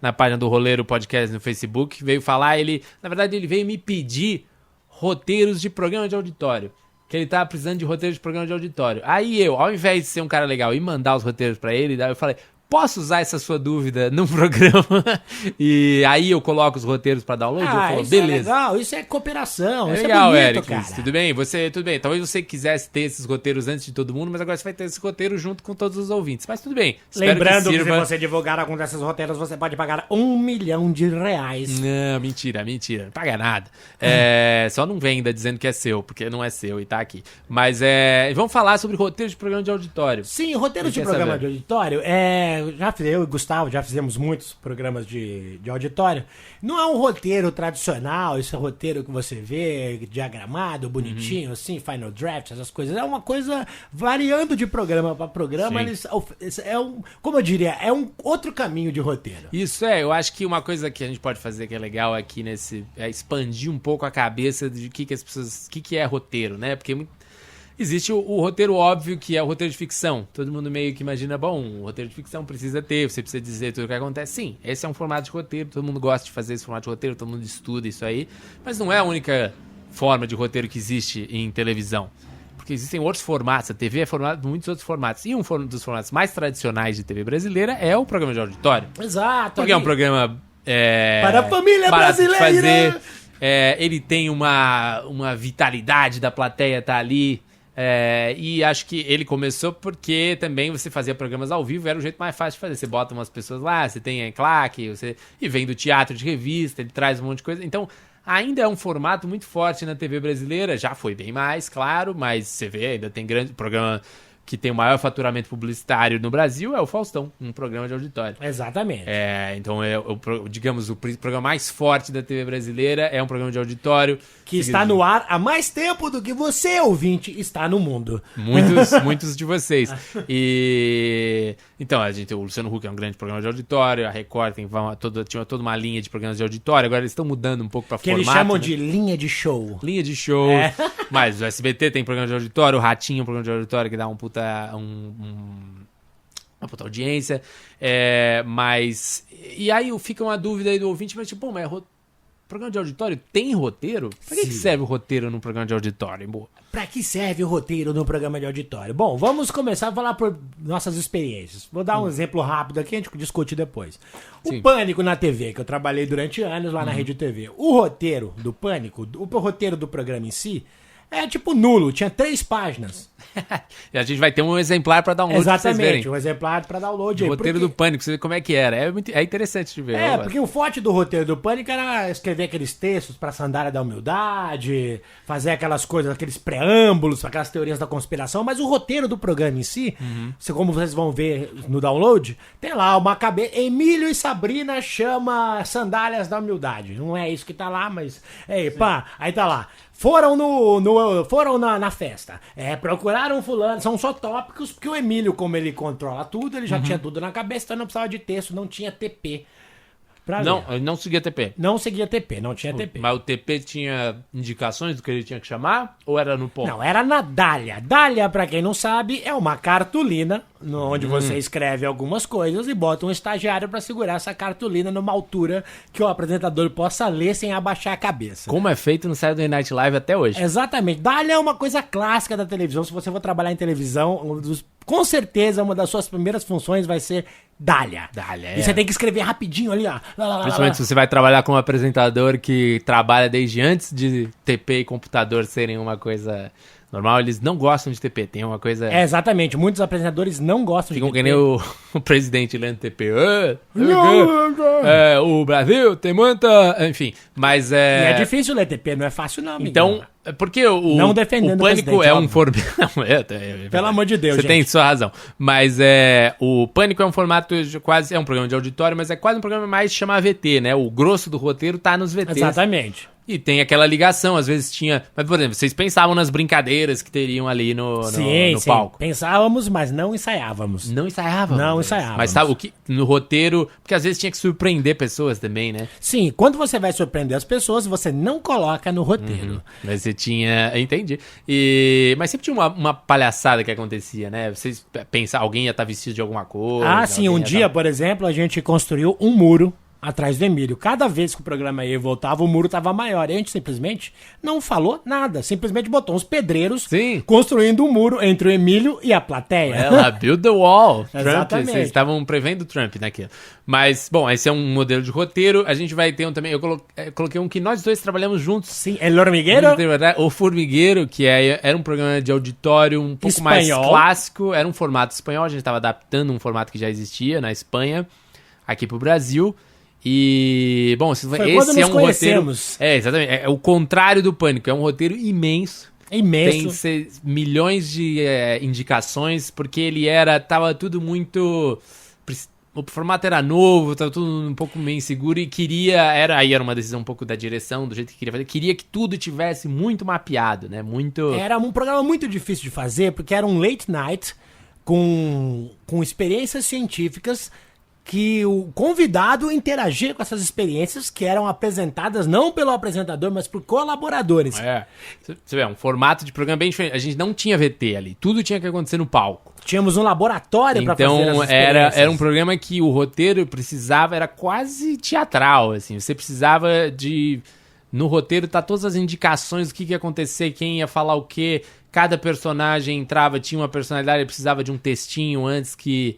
na página do Roleiro Podcast no Facebook, veio falar, na verdade ele veio me pedir roteiros de programa de auditório, que ele tava precisando de roteiros de programa de auditório. Aí eu, ao invés de ser um cara legal e mandar os roteiros pra ele, eu falei, posso usar essa sua dúvida num programa? E aí eu coloco os roteiros pra download? Ele falou, isso beleza. É legal, isso é cooperação, isso legal, é bonito, Eric, cara. tudo bem? Talvez você quisesse ter esses roteiros antes de todo mundo, mas agora você vai ter esse roteiro junto com todos os ouvintes. Mas tudo bem. Lembrando que se você divulgar algum desses roteiros, você pode pagar R$1 milhão. Não, mentira. Não paga nada. Só não venda dizendo que é seu, porque não é seu e tá aqui. Mas vamos falar sobre roteiro de programa de auditório. Sim, roteiro de programa de auditório, eu e o Gustavo já fizemos muitos programas de auditório. Não é um roteiro tradicional, esse roteiro que você vê, diagramado, bonitinho, assim, Final Draft, essas coisas. É uma coisa variando de programa para programa. Como eu diria, é um outro caminho de roteiro. Isso eu acho que uma coisa que a gente pode fazer que é legal aqui é expandir um pouco a cabeça de que as pessoas, que é roteiro, né? Porque existe o roteiro óbvio, que é o roteiro de ficção. Todo mundo meio que imagina, o roteiro de ficção precisa ter, você precisa dizer tudo o que acontece. Sim, esse é um formato de roteiro, todo mundo gosta de fazer esse formato de roteiro, todo mundo estuda isso aí, mas não é a única forma de roteiro que existe em televisão. Porque existem outros formatos, a TV é formada por muitos outros formatos. E um dos formatos mais tradicionais de TV brasileira é o programa de auditório. Exato. Porque é um programa para a família brasileira. Fazer, ele tem uma vitalidade da plateia tá ali. E acho que ele começou porque também você fazia programas ao vivo, era o jeito mais fácil de fazer. Você bota umas pessoas lá, você tem a claque, e vem do teatro de revista, ele traz um monte de coisa. Então, ainda é um formato muito forte na TV brasileira, já foi bem mais, claro, mas você vê, ainda tem grande programa que tem o maior faturamento publicitário no Brasil, é o Faustão, um programa de auditório. Exatamente. Então, digamos, o programa mais forte da TV brasileira é um programa de auditório. Que está no ar há mais tempo do que você, ouvinte, está no mundo. Muitos de vocês. Então, a gente tem o Luciano Huck, é um grande programa de auditório, a Record tinha toda uma linha de programas de auditório, agora eles estão mudando um pouco para formato. Que eles chamam de linha de show. Linha de show. Mas o SBT tem programa de auditório, o Ratinho é um programa de auditório que dá uma puta audiência. Mas... E aí fica uma dúvida aí do ouvinte, mas tipo, programa de auditório tem roteiro? Pra que serve o roteiro num programa de auditório? Pra que serve o roteiro no programa de auditório? Bom, vamos começar a falar por nossas experiências. Vou dar um exemplo rápido aqui, a gente discute depois. O Pânico na TV, que eu trabalhei durante anos lá na Rede TV. O roteiro do Pânico, o roteiro do programa em si, é tipo nulo, tinha 3 páginas. E a gente vai ter um exemplar para download. Exatamente, um exemplar para download. O roteiro do Pânico, você vê como é que era. É interessante de ver. Porque o forte do roteiro do Pânico era escrever aqueles textos para Sandália da Humildade, fazer aquelas coisas, aqueles preâmbulos, aquelas teorias da conspiração, mas o roteiro do programa em si, como vocês vão ver no download, tem lá uma cabeça. Emílio e Sabrina chama Sandálias da Humildade. Não é isso que tá lá, mas. Aí tá lá. Foram na festa. Procuraram fulano. São só tópicos, porque o Emílio, como ele controla tudo, ele já tinha tudo na cabeça, então não precisava de texto, não tinha TP. Não seguia TP. Não seguia TP, não tinha TP. Mas o TP tinha indicações do que ele tinha que chamar? Ou era no ponto? Não, era na Dália. Dália, pra quem não sabe, é uma cartolina onde você escreve algumas coisas e bota um estagiário pra segurar essa cartolina numa altura que o apresentador possa ler sem abaixar a cabeça. Como é feito no Saturday Night Live até hoje. Exatamente. Dália é uma coisa clássica da televisão. Se você for trabalhar em televisão, com certeza uma das suas primeiras funções vai ser Dália. E você tem que escrever rapidinho ali, ó. Principalmente se você vai trabalhar com um apresentador que trabalha desde antes de TP e computador serem uma coisa normal, eles não gostam de TP, tem uma coisa... Exatamente, muitos apresentadores não gostam de TP. Ficam que nem o presidente lendo TP. O Brasil tem muita... Enfim, mas é... E é difícil ler TP, não é fácil não, amigo. Então, porque não defendendo o Pânico é um formato... Pelo amor de Deus, Você tem sua razão. Mas o Pânico é um formato quase... É um programa de auditório, mas é quase um programa mais chamar VT, né? O grosso do roteiro tá nos VTs. Exatamente. E tem aquela ligação, às vezes tinha... Mas, por exemplo, vocês pensavam nas brincadeiras que teriam ali no palco. Pensávamos, mas não ensaiávamos. Não ensaiávamos? Não ensaiávamos. Mas sabe o que no roteiro... Porque às vezes tinha que surpreender pessoas também, né? Sim, quando você vai surpreender as pessoas, você não coloca no roteiro. Mas você tinha... Entendi. Mas sempre tinha uma palhaçada que acontecia, né? Vocês pensavam, alguém ia estar vestido de alguma coisa... Sim, um dia, por exemplo, a gente construiu um muro atrás do Emílio. Cada vez que o programa ia e voltava, o muro tava maior. E a gente simplesmente não falou nada. Simplesmente botou uns pedreiros construindo um muro entre o Emílio e a plateia. Ela build the wall. Exatamente. Vocês estavam prevendo o Trump naquilo. Mas, bom, esse é um modelo de roteiro. A gente vai ter um também... Eu coloquei um que nós dois trabalhamos juntos. Sim, El Hormigueiro. O Formigueiro, que era um programa de auditório um pouco mais clássico. Era um formato espanhol. A gente estava adaptando um formato que já existia na Espanha, aqui pro Brasil. E, bom, esse é um roteiro... Exatamente. É o contrário do Pânico. É um roteiro imenso. Tem milhões de indicações, porque tava tudo muito... O formato era novo, tava tudo um pouco meio inseguro e aí era uma decisão um pouco da direção, do jeito que queria fazer. Queria que tudo tivesse muito mapeado, né? Era um programa muito difícil de fazer, porque era um late night com experiências científicas que o convidado interagia com essas experiências que eram apresentadas não pelo apresentador, mas por colaboradores. Você vê, um formato de programa bem diferente. A gente não tinha VT ali, tudo tinha que acontecer no palco. Tínhamos um laboratório para fazer essas experiências. Então, era um programa que o roteiro era quase teatral, assim. Você precisava no roteiro tá todas as indicações do que ia acontecer, quem ia falar o quê. Cada personagem entrava, tinha uma personalidade, precisava de um textinho antes que...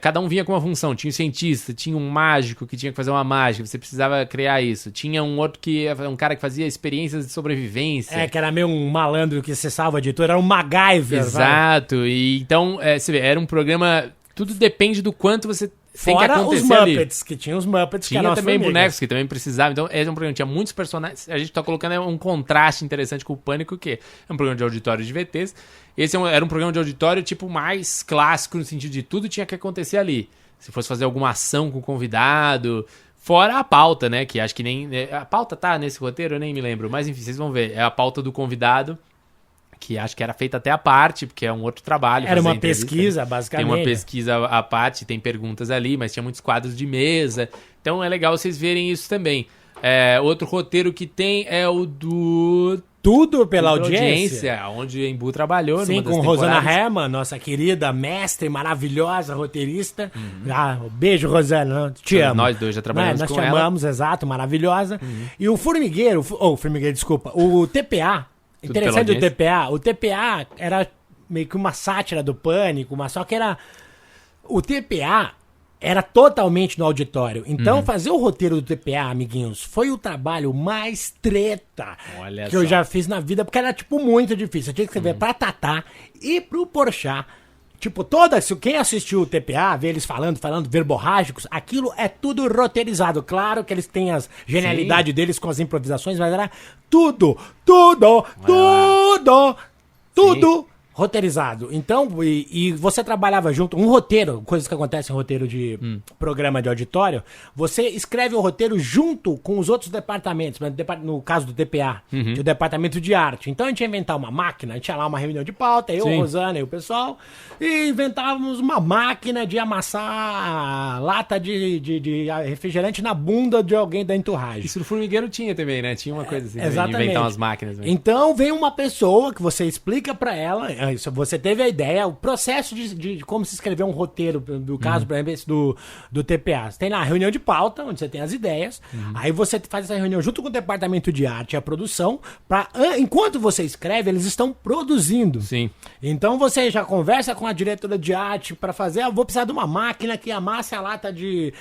cada um vinha com uma função. Tinha um cientista, tinha um mágico que tinha que fazer uma mágica, você precisava criar isso. Tinha um outro um cara que fazia experiências de sobrevivência. Que era meio um malandro que cessava de tudo, era um MacGyver. Exato, e então, você vê, era um programa, tudo depende do quanto você tem que acontecer os Muppets, ali. Que tinha os Muppets, tinha que era também bonecos que também precisavam. Então, esse é um programa que tinha muitos personagens. A gente tá colocando um contraste interessante com o Pânico, que é um programa de auditório de VTs. Esse era um programa de auditório tipo mais clássico, no sentido de tudo tinha que acontecer ali. Se fosse fazer alguma ação com o convidado, fora a pauta, né? Que acho que nem... A pauta tá nesse roteiro, eu nem me lembro. Mas enfim, vocês vão ver. É a pauta do convidado, que acho que era feita até à parte, porque é um outro trabalho. Era uma pesquisa, basicamente. Tem uma pesquisa à parte, tem perguntas ali, mas tinha muitos quadros de mesa. Então é legal vocês verem isso também. Outro roteiro que tem é o do... Tudo pela audiência. Onde o Embu trabalhou. Sim, com Rosana Herman, nossa querida mestre, maravilhosa roteirista. Beijo, Rosana, te amo. Nós dois já trabalhamos com ela. Nós te amamos, exato, maravilhosa. E o Formigueiro, desculpa, o TPA, interessante do TPA, o TPA era meio que uma sátira do Pânico, mas só que o TPA era totalmente no auditório. Então, fazer o roteiro do TPA, amiguinhos, foi o trabalho mais treta que eu já fiz na vida, porque era, tipo, muito difícil. Eu tinha que escrever pra Tatá e pro Porchat. Tipo, quem assistiu o TPA, vê eles falando verborrágicos, aquilo é tudo roteirizado. Claro que eles têm as genialidades deles com as improvisações, mas era tudo roteirizado. Então, e você trabalhava junto, um roteiro, coisas que acontecem em roteiro de programa de auditório, você escreve o roteiro junto com os outros departamentos, no caso do DPA, que é o departamento de arte. Então a gente ia inventar uma máquina, a gente tinha lá uma reunião de pauta, eu, Rosana e o pessoal, e inventávamos uma máquina de amassar lata de refrigerante na bunda de alguém da enturragem. Isso no Formigueiro tinha também, né? Tinha uma coisa assim, exatamente. De inventar umas máquinas. Mesmo. Então vem uma pessoa que você explica pra ela, você teve a ideia, o processo de como se escrever um roteiro, do caso, por exemplo, esse do TPA. Você tem lá a reunião de pauta, onde você tem as ideias, aí você faz essa reunião junto com o departamento de arte e a produção, enquanto você escreve, eles estão produzindo. Sim. Então você já conversa com a diretora de arte pra fazer, vou precisar de uma máquina que amasse a lata de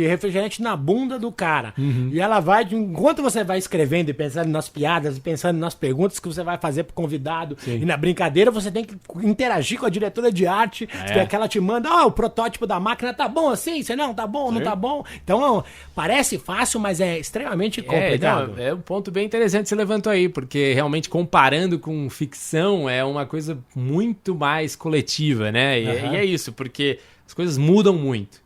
refrigerante na bunda do cara. E ela vai, enquanto você vai escrevendo e pensando nas piadas, e pensando nas perguntas que você vai fazer pro convidado, e na brincadeira, você tem que interagir com a diretora de arte, que ela te manda, o protótipo da máquina tá bom assim? Você não, tá bom, não tá bom? Então, parece fácil, mas é extremamente complicado. É um ponto bem interessante que você levantou aí, porque realmente comparando com ficção é uma coisa muito mais coletiva, né? E é isso, porque as coisas mudam muito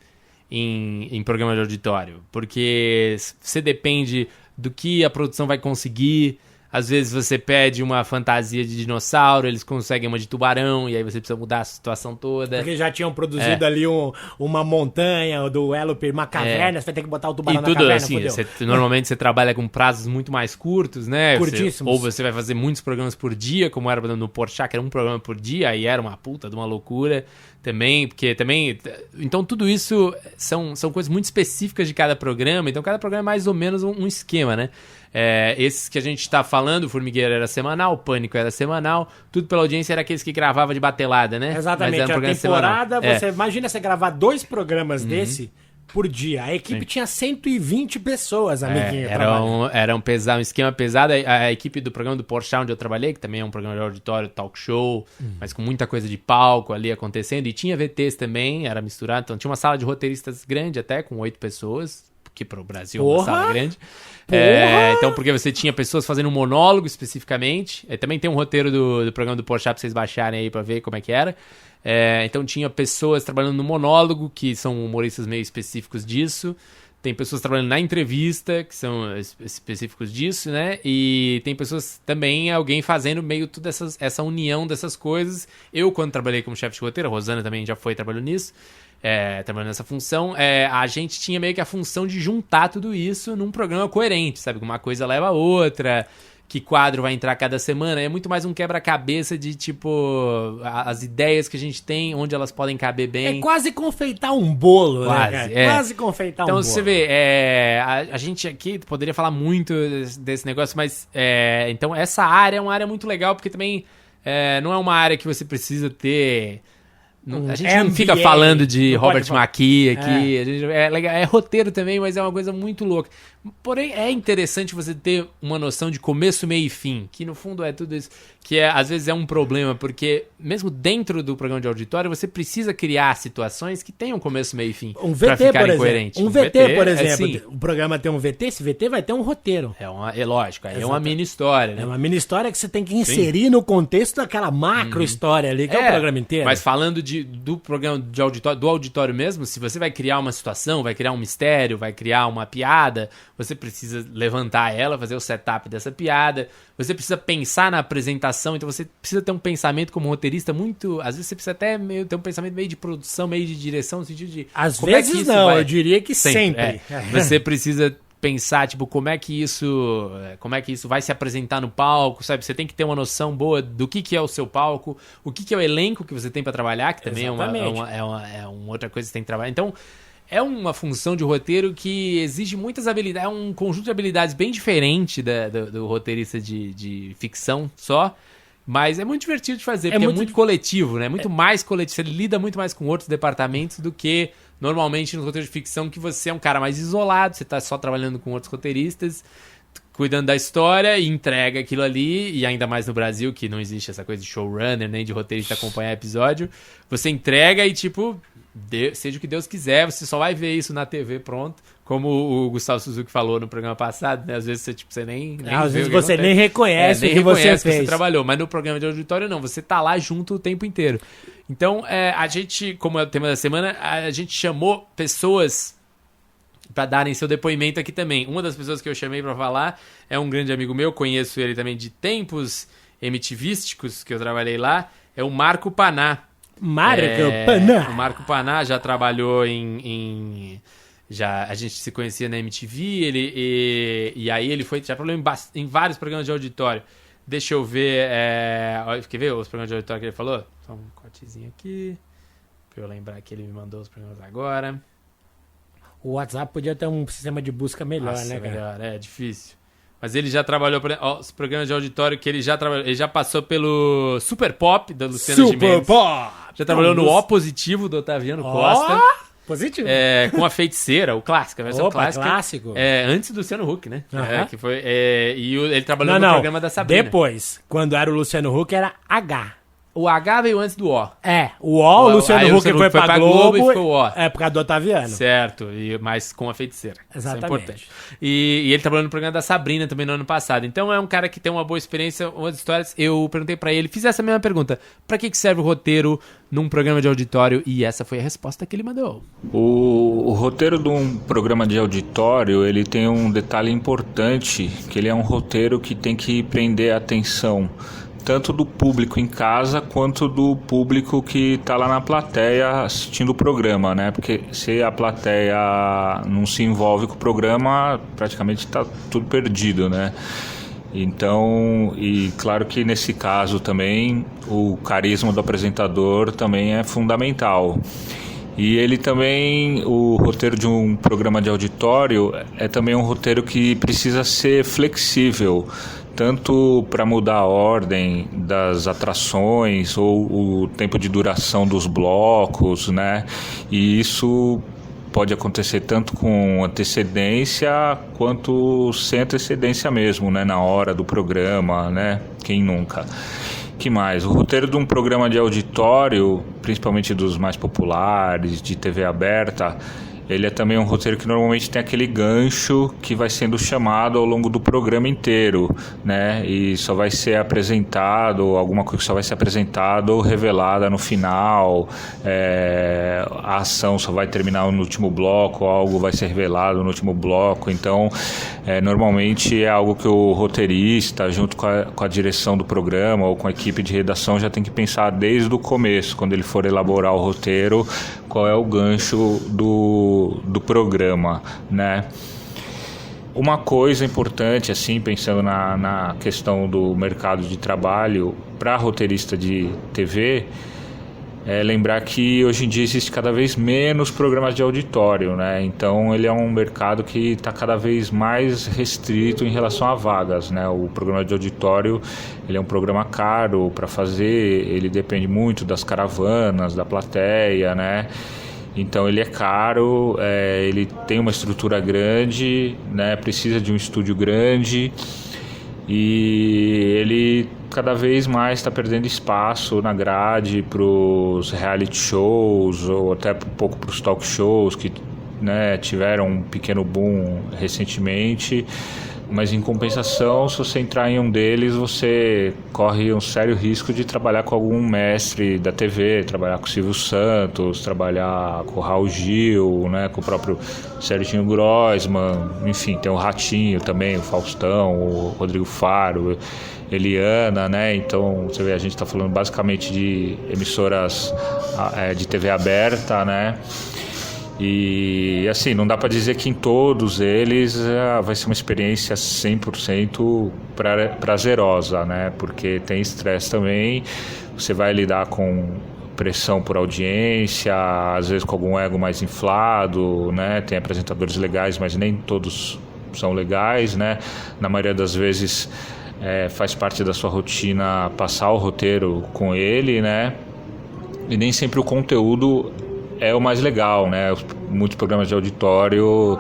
em programa de auditório, porque você depende do que a produção vai conseguir. Às vezes você pede uma fantasia de dinossauro, eles conseguem uma de tubarão, e aí você precisa mudar a situação toda. Porque já tinham produzido ali uma montanha do Elopir, uma caverna, você vai ter que botar o tubarão na caverna, assim, normalmente você trabalha com prazos muito mais curtos, né? Curtíssimos. Ou você vai fazer muitos programas por dia, como era no Porchat, que era um programa por dia, aí era uma puta de uma loucura também, porque também... Então tudo isso são coisas muito específicas de cada programa, então cada programa é mais ou menos um esquema, né? Esses que a gente tá falando, o Formigueiro era semanal, o Pânico era semanal, tudo pela audiência era aqueles que gravava de batelada, né? Exatamente, a temporada, imagina você gravar 2 programas desse por dia. A equipe tinha 120 pessoas, amiguinho. Era um esquema pesado. A equipe do programa do Porchat, onde eu trabalhei, que também é um programa de auditório, talk show, mas com muita coisa de palco ali acontecendo, e tinha VTs também, era misturado, então tinha uma sala de roteiristas grande até, com 8 pessoas, que pro Brasil é uma sala grande. Então, porque você tinha pessoas fazendo um monólogo especificamente. Também tem um roteiro do programa do Porchat pra vocês baixarem aí pra ver como é que era. Então tinha pessoas trabalhando no monólogo, que são humoristas meio específicos disso. Tem pessoas trabalhando na entrevista, que são específicos disso, né? E tem pessoas também, alguém fazendo meio toda essa união dessas coisas. Eu, quando trabalhei como chefe de roteiro, a Rosana também já foi trabalhando nisso. Trabalhando nessa função, a gente tinha meio que a função de juntar tudo isso num programa coerente, sabe? Uma coisa leva a outra, que quadro vai entrar cada semana. É muito mais um quebra-cabeça de, tipo, as ideias que a gente tem, onde elas podem caber bem. É quase confeitar um bolo, quase, né, cara? Quase confeitar um bolo. Então, você vê, a gente aqui poderia falar muito desse negócio, mas, então, essa área é uma área muito legal, porque também não é uma área que você precisa ter... A gente não fica falando de Robert McKee aqui. É roteiro também, mas é uma coisa muito louca. Porém, é interessante você ter uma noção de começo, meio e fim, que no fundo é tudo isso, que às vezes é um problema, porque mesmo dentro do programa de auditório, você precisa criar situações que tenham começo, meio e fim, pra ficarem coerentes. Um VT, por exemplo, o programa tem um VT, esse VT vai ter um roteiro. Lógico, é uma mini história, né? É uma mini história que você tem que inserir no contexto daquela macro história ali, que é o programa inteiro. Mas falando do programa de auditório, do auditório mesmo, se você vai criar uma situação, vai criar um mistério, vai criar uma piada, você precisa levantar ela, fazer o setup dessa piada, você precisa pensar na apresentação, então você precisa ter um pensamento como roteirista muito... Às vezes você precisa até ter um pensamento meio de produção, meio de direção, no sentido de... Às vezes não, eu diria que sempre. Você precisa pensar, tipo, como é que isso vai se apresentar no palco, sabe? Você tem que ter uma noção boa do que é o seu palco, o que é o elenco que você tem pra trabalhar, que também é uma outra coisa que você tem que trabalhar. Então, é uma função de roteiro que exige muitas habilidades, é um conjunto de habilidades bem diferente do roteirista de ficção só, mas é muito divertido de fazer, porque é muito coletivo, né? Muito mais coletivo, você lida muito mais com outros departamentos do que normalmente nos roteiros de ficção, que você é um cara mais isolado, você tá só trabalhando com outros roteiristas, cuidando da história e entrega aquilo ali, e ainda mais no Brasil, que não existe essa coisa de showrunner, nem de roteirista acompanhar episódio, você entrega e, tipo, seja o que Deus quiser, você só vai ver isso na TV pronto, como o Gustavo Suzuki falou no programa passado, né? Às vezes você nem às vezes você nem reconhece o que você fez. Que você trabalhou, mas no programa de auditório não, você tá lá junto o tempo inteiro. Então, a gente, como é o tema da semana, a gente chamou pessoas para darem seu depoimento aqui também. Uma das pessoas que eu chamei para falar é um grande amigo meu, conheço ele também de tempos emitivísticos que eu trabalhei lá, é o Marco Paná. Paná. O Marco Paná já trabalhou a gente se conhecia na MTV, e aí ele já trabalhou em vários programas de auditório. Deixa eu ver, quer ver os programas de auditório que ele falou? Só um cortezinho aqui, pra eu lembrar que ele me mandou os programas agora. O WhatsApp podia ter um sistema de busca melhor, né, cara? Melhor, é difícil. Mas ele já trabalhou, os programas de auditório que ele já trabalhou, ele já passou pelo Super Pop, da Luciana Gimenez. Super Pop! Já trabalhou no O Positivo, do Otaviano Costa. Positivo? Com a Feiticeira, o clássico, a versão clássica. Clássico. Antes do Luciano Huck, né? Uhum. Que foi, e ele trabalhou no programa da Sabrina. Depois, quando era o Luciano Huck, era H. O H veio antes do O. O Luciano Huck foi pra Globo e ficou o O. Por causa do Otaviano. Certo, mas com a feiticeira. Exatamente. Isso é importante. E ele trabalhou no programa da Sabrina também no ano passado. Então é um cara que tem uma boa experiência, umas histórias. Eu perguntei pra ele, fiz essa mesma pergunta. Pra que serve o roteiro num programa de auditório? E essa foi a resposta que ele mandou. O roteiro de um programa de auditório, ele tem um detalhe importante, que ele é um roteiro que tem que prender a atenção tanto do público em casa quanto do público que está lá na plateia assistindo o programa, né? Porque se a plateia não se envolve com o programa, praticamente está tudo perdido, né? Então, e claro que nesse caso também o carisma do apresentador também é fundamental. E ele também, o roteiro de um programa de auditório é também um roteiro que precisa ser flexível, tanto para mudar a ordem das atrações ou o tempo de duração dos blocos, né? E isso pode acontecer tanto com antecedência quanto sem antecedência mesmo, né? Na hora do programa, né? Quem nunca? Que mais? O roteiro de um programa de auditório, principalmente dos mais populares, de TV aberta, ele é também um roteiro que normalmente tem aquele gancho que vai sendo chamado ao longo do programa inteiro, né? E só vai ser apresentado, alguma coisa só vai ser apresentada ou revelada no final, a ação só vai terminar no último bloco, algo vai ser revelado no último bloco. Então, normalmente é algo que o roteirista, junto com a direção do programa ou com a equipe de redação, já tem que pensar desde o começo, quando ele for elaborar o roteiro, qual é o gancho do programa, né? Uma coisa importante, assim, pensando na questão do mercado de trabalho para roteirista de TV, é lembrar que hoje em dia existe cada vez menos programas de auditório, né? Então ele é um mercado que está cada vez mais restrito em relação a vagas, né? O programa de auditório, ele é um programa caro para fazer, ele depende muito das caravanas, da plateia, né? Então ele é caro, ele tem uma estrutura grande, né? Precisa de um estúdio grande e ele cada vez mais está perdendo espaço na grade para os reality shows ou até um pouco para os talk shows que, né, tiveram um pequeno boom recentemente. Mas em compensação, se você entrar em um deles, você corre um sério risco de trabalhar com algum mestre da TV, trabalhar com o Silvio Santos, trabalhar com o Raul Gil, né, com o próprio Serginho Groisman, enfim, tem o Ratinho também, o Faustão, o Rodrigo Faro, Eliana, né? Então, você vê, a gente está falando basicamente de emissoras de TV aberta, né? E assim, não dá para dizer que em todos eles vai ser uma experiência 100% prazerosa, né? Porque tem estresse também, você vai lidar com pressão por audiência, às vezes com algum ego mais inflado, né? Tem apresentadores legais, mas nem todos são legais, né? Na maioria das vezes faz parte da sua rotina passar o roteiro com ele, né? E nem sempre o conteúdo é o mais legal, né? Muitos programas de auditório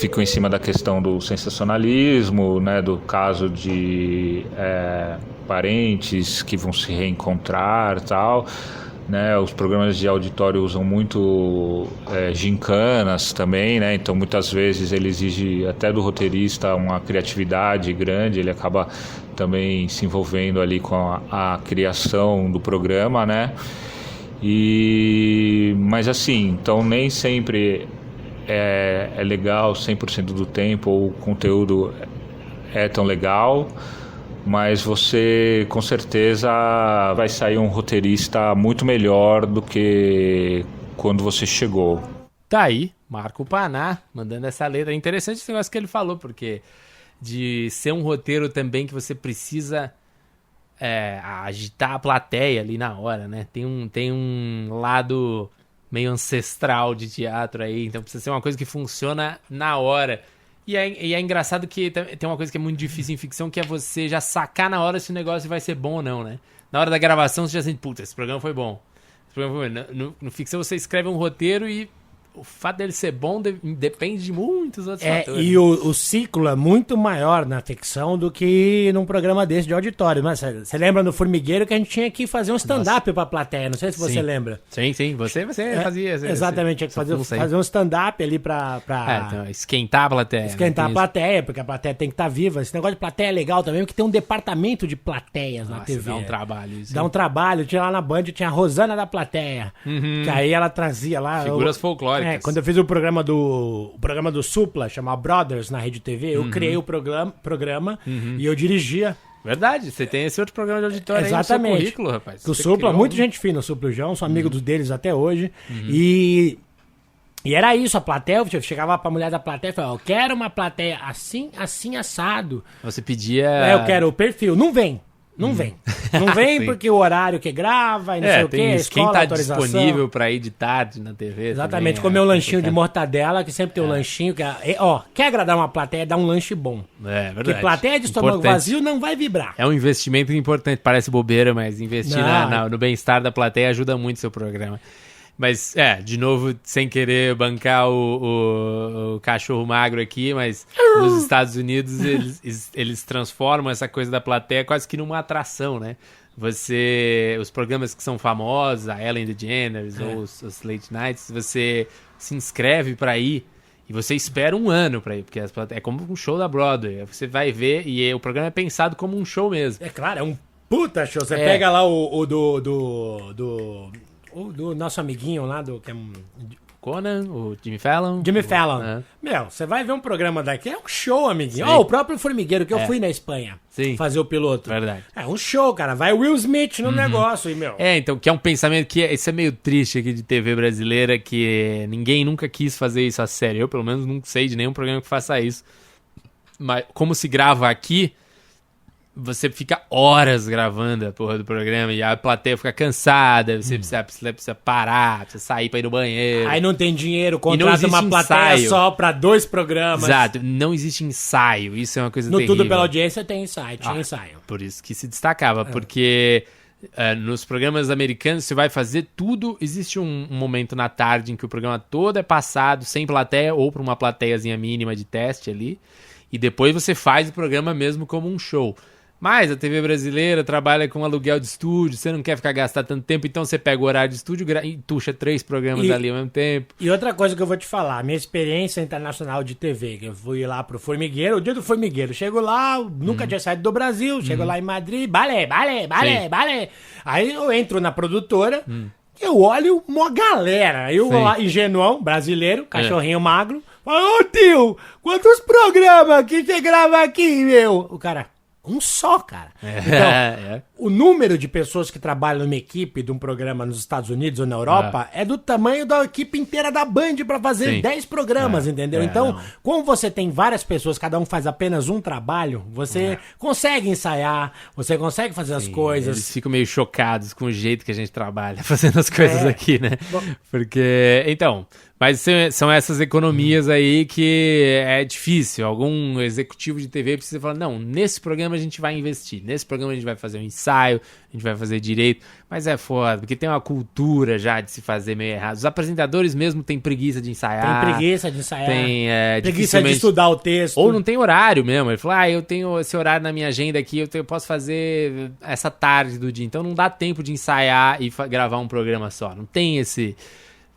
ficam em cima da questão do sensacionalismo, né? Do caso de parentes que vão se reencontrar, tal, né? Os programas de auditório usam muito gincanas também, né? Então muitas vezes ele exige até do roteirista uma criatividade grande, ele acaba também se envolvendo ali com a criação do programa, né? Mas assim, então nem sempre é legal 100% do tempo, ou o conteúdo é tão legal, mas você com certeza vai sair um roteirista muito melhor do que quando você chegou. Tá aí, Marco Paná, mandando essa letra. É interessante esse negócio que ele falou, porque de ser um roteiro também que você precisa agitar a plateia ali na hora, né? Tem um lado meio ancestral de teatro aí, então precisa ser uma coisa que funciona na hora. E é engraçado que tem uma coisa que é muito difícil em ficção, que é você já sacar na hora se o negócio vai ser bom ou não, né? Na hora da gravação você já sente, puta, esse programa foi bom. No ficção você escreve um roteiro e o fato dele ser bom depende de muitos outros fatores. E o ciclo é muito maior na ficção do que num programa desse de auditório. Mas você lembra no Formigueiro que a gente tinha que fazer um stand-up pra plateia? Não sei se você lembra. Sim. Você fazia. Exatamente, tinha que fazer um stand-up ali pra então, esquentar a plateia. Esquentar a plateia, porque a plateia tem que estar viva. Esse negócio de plateia é legal também, porque tem um departamento de plateias na TV. Dá um trabalho isso. Dá um trabalho. Tinha lá na Band, tinha a Rosana da plateia. Que aí ela trazia lá... Figuras folclóricas. Quando eu fiz o programa do Supla, chamado Brothers, na Rede TV, eu criei o programa e eu dirigia. Verdade, você tem esse outro programa de auditório aí no seu currículo, rapaz. O Supla, muita gente fina, o Supla e o João, sou amigo deles até hoje. E era isso, a plateia, eu chegava pra mulher da plateia e falava, eu quero uma plateia assim, assado. Você pedia... eu quero o perfil, não vem. Não vem porque o horário que grava e não sei o que, a escola, quem tá autorização. Disponível pra ir de tarde na TV. Exatamente, comer um lanchinho de mortadela, que sempre tem um lanchinho, quer agradar uma plateia, dá um lanche bom. É, verdade. Porque plateia de estômago vazio não vai vibrar. É um investimento importante, parece bobeira, mas investir no bem-estar da plateia ajuda muito o seu programa. Mas, de novo, sem querer bancar o cachorro magro aqui, mas nos Estados Unidos eles transformam essa coisa da plateia quase que numa atração, né? Os programas que são famosos, a Ellen DeGeneres ou os Late Nights, você se inscreve pra ir e você espera um ano pra ir, porque é como um show da Broadway. Você vai ver e o programa é pensado como um show mesmo. É claro, é um puta show. Você pega lá o do nosso amiguinho lá, que é Conan, o Jimmy Fallon. Você vai ver um programa daqui, é um show, amiguinho. O próprio Formigueiro, que eu fui na Espanha fazer o piloto. Verdade. É um show, cara. Vai Will Smith no negócio. Então, que é um pensamento que isso é meio triste aqui de TV brasileira, que ninguém nunca quis fazer isso a sério. Eu, pelo menos, não sei de nenhum programa que faça isso. Mas como se grava aqui, você fica horas gravando a porra do programa e a plateia fica cansada, você precisa parar, precisa sair pra ir no banheiro. Aí não tem dinheiro, contrata uma plateia só pra 2 programas. Exato, não existe ensaio, isso é uma coisa terrível. No Tudo Pela Audiência tem ensaio, tinha ensaio. Por isso que se destacava, porque nos programas americanos você vai fazer tudo, existe um momento na tarde em que o programa todo é passado sem plateia ou pra uma plateiazinha mínima de teste ali, e depois você faz o programa mesmo como um show. Mas a TV brasileira trabalha com aluguel de estúdio, você não quer ficar gastar tanto tempo, então você pega o horário de estúdio e tuxa 3 programas ali ao mesmo tempo. E outra coisa que eu vou te falar, minha experiência internacional de TV, que eu fui lá pro Formigueiro, o dia do Formigueiro, chego lá, nunca tinha saído do Brasil, chego lá em Madrid, balé. Aí eu entro na produtora, eu olho uma galera, aí eu vou lá, ingenuão, brasileiro, cachorrinho magro, falo, ô tio, quantos programas que você grava aqui, meu? O cara... Um só, cara. Então, o número de pessoas que trabalham numa equipe de um programa nos Estados Unidos ou na Europa é do tamanho da equipe inteira da Band pra fazer 10 programas, entendeu? Então, como você tem várias pessoas, cada um faz apenas um trabalho, você consegue ensaiar, você consegue fazer as coisas. Eles ficam meio chocados com o jeito que a gente trabalha fazendo as coisas aqui, né? Porque, então... Mas são essas economias aí que é difícil. Algum executivo de TV precisa falar, não, nesse programa a gente vai investir, nesse programa a gente vai fazer um ensaio, a gente vai fazer direito. Mas é foda, porque tem uma cultura já de se fazer meio errado. Os apresentadores mesmo têm preguiça de ensaiar. Tem preguiça de ensaiar. Tem preguiça de estudar o texto. Ou não tem horário mesmo. Ele fala, eu tenho esse horário na minha agenda aqui, eu posso fazer essa tarde do dia. Então não dá tempo de ensaiar e gravar um programa só. Não tem esse...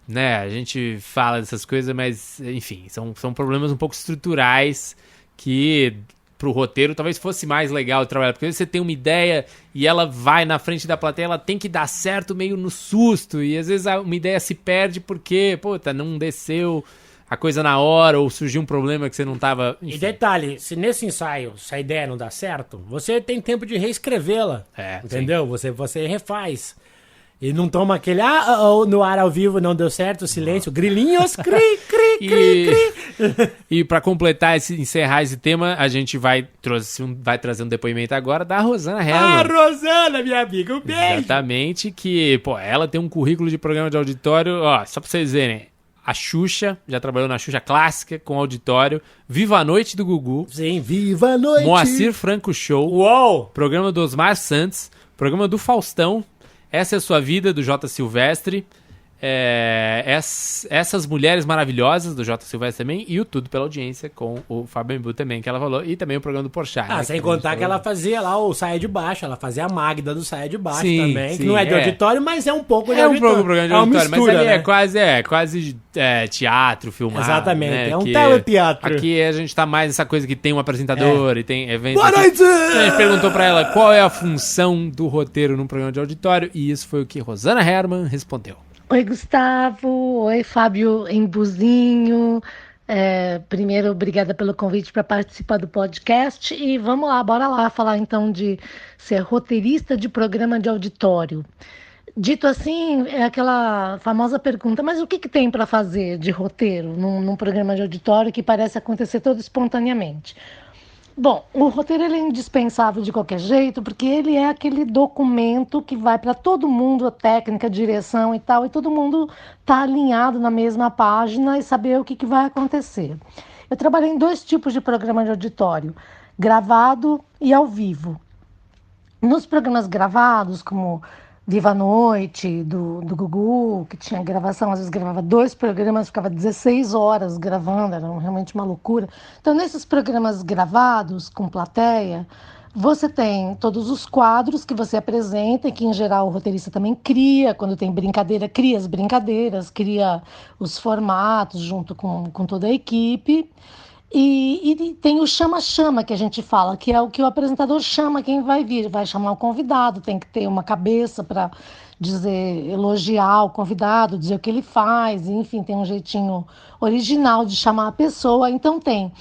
Né, a gente fala dessas coisas, mas, enfim, são problemas um pouco estruturais que pro roteiro talvez fosse mais legal trabalhar, porque você tem uma ideia e ela vai na frente da plateia, ela tem que dar certo meio no susto, e às vezes uma ideia se perde porque, não desceu a coisa na hora, ou surgiu um problema que você não tava... Enfim. E detalhe, se nesse ensaio, se a ideia não dá certo, você tem tempo de reescrevê-la, entendeu? Você refaz. E não toma aquele, no ar ao vivo não deu certo, silêncio, grilinhos, cri. E pra completar, encerrar esse tema, a gente vai trazer um depoimento agora da Rosana Hellman. Ah, Rosana, minha amiga, um beijo! Exatamente, que, ela tem um currículo de programa de auditório, só pra vocês verem, a Xuxa, já trabalhou na Xuxa Clássica, com auditório, Viva a Noite do Gugu. Sim, Viva a Noite! Moacir Franco Show. Uou! Programa do Osmar Santos, programa do Faustão, Essa é a Sua Vida, do J. Silvestre, essas mulheres maravilhosas do J. Silvestre também, e o Tudo Pela Audiência com o Fábio Embu também, que ela falou, e também o programa do Porchat. Sem contar que ela fazia lá o Saia de Baixo, ela fazia a Magda do Saia de Baixo também, sim, que não é de auditório, mas é um pouco de auditório. É um pouco programa de auditório, mistura, mas ali né? é quase teatro, filmado. Exatamente, né? é um teleteatro. Aqui a gente tá mais nessa coisa que tem um apresentador e tem eventos. Boa noite! A gente perguntou pra ela qual é a função do roteiro num programa de auditório, e isso foi o que Rosana Herman respondeu. Oi, Gustavo. Oi, Fábio Embuzinho. Primeiro, obrigada pelo convite para participar do podcast. E vamos lá, bora lá falar então de ser roteirista de programa de auditório. Dito assim, é aquela famosa pergunta, mas o que tem para fazer de roteiro num programa de auditório que parece acontecer todo espontaneamente? Bom, o roteiro ele é indispensável de qualquer jeito, porque ele é aquele documento que vai para todo mundo, a técnica, a direção e tal, e todo mundo está alinhado na mesma página e saber o que vai acontecer. Eu trabalhei em 2 tipos de programa de auditório, gravado e ao vivo. Nos programas gravados, como Viva a Noite, do Gugu, que tinha gravação, às vezes gravava 2 programas, ficava 16 horas gravando, era realmente uma loucura. Então, nesses programas gravados, com plateia, você tem todos os quadros que você apresenta, e que em geral o roteirista também cria, quando tem brincadeira, cria as brincadeiras, cria os formatos junto com toda a equipe. E tem o chama-chama que a gente fala, que é o que o apresentador chama quem vai vir. Vai chamar o convidado, tem que ter uma cabeça para dizer, elogiar o convidado, dizer o que ele faz, enfim, tem um jeitinho original de chamar a pessoa. Então tem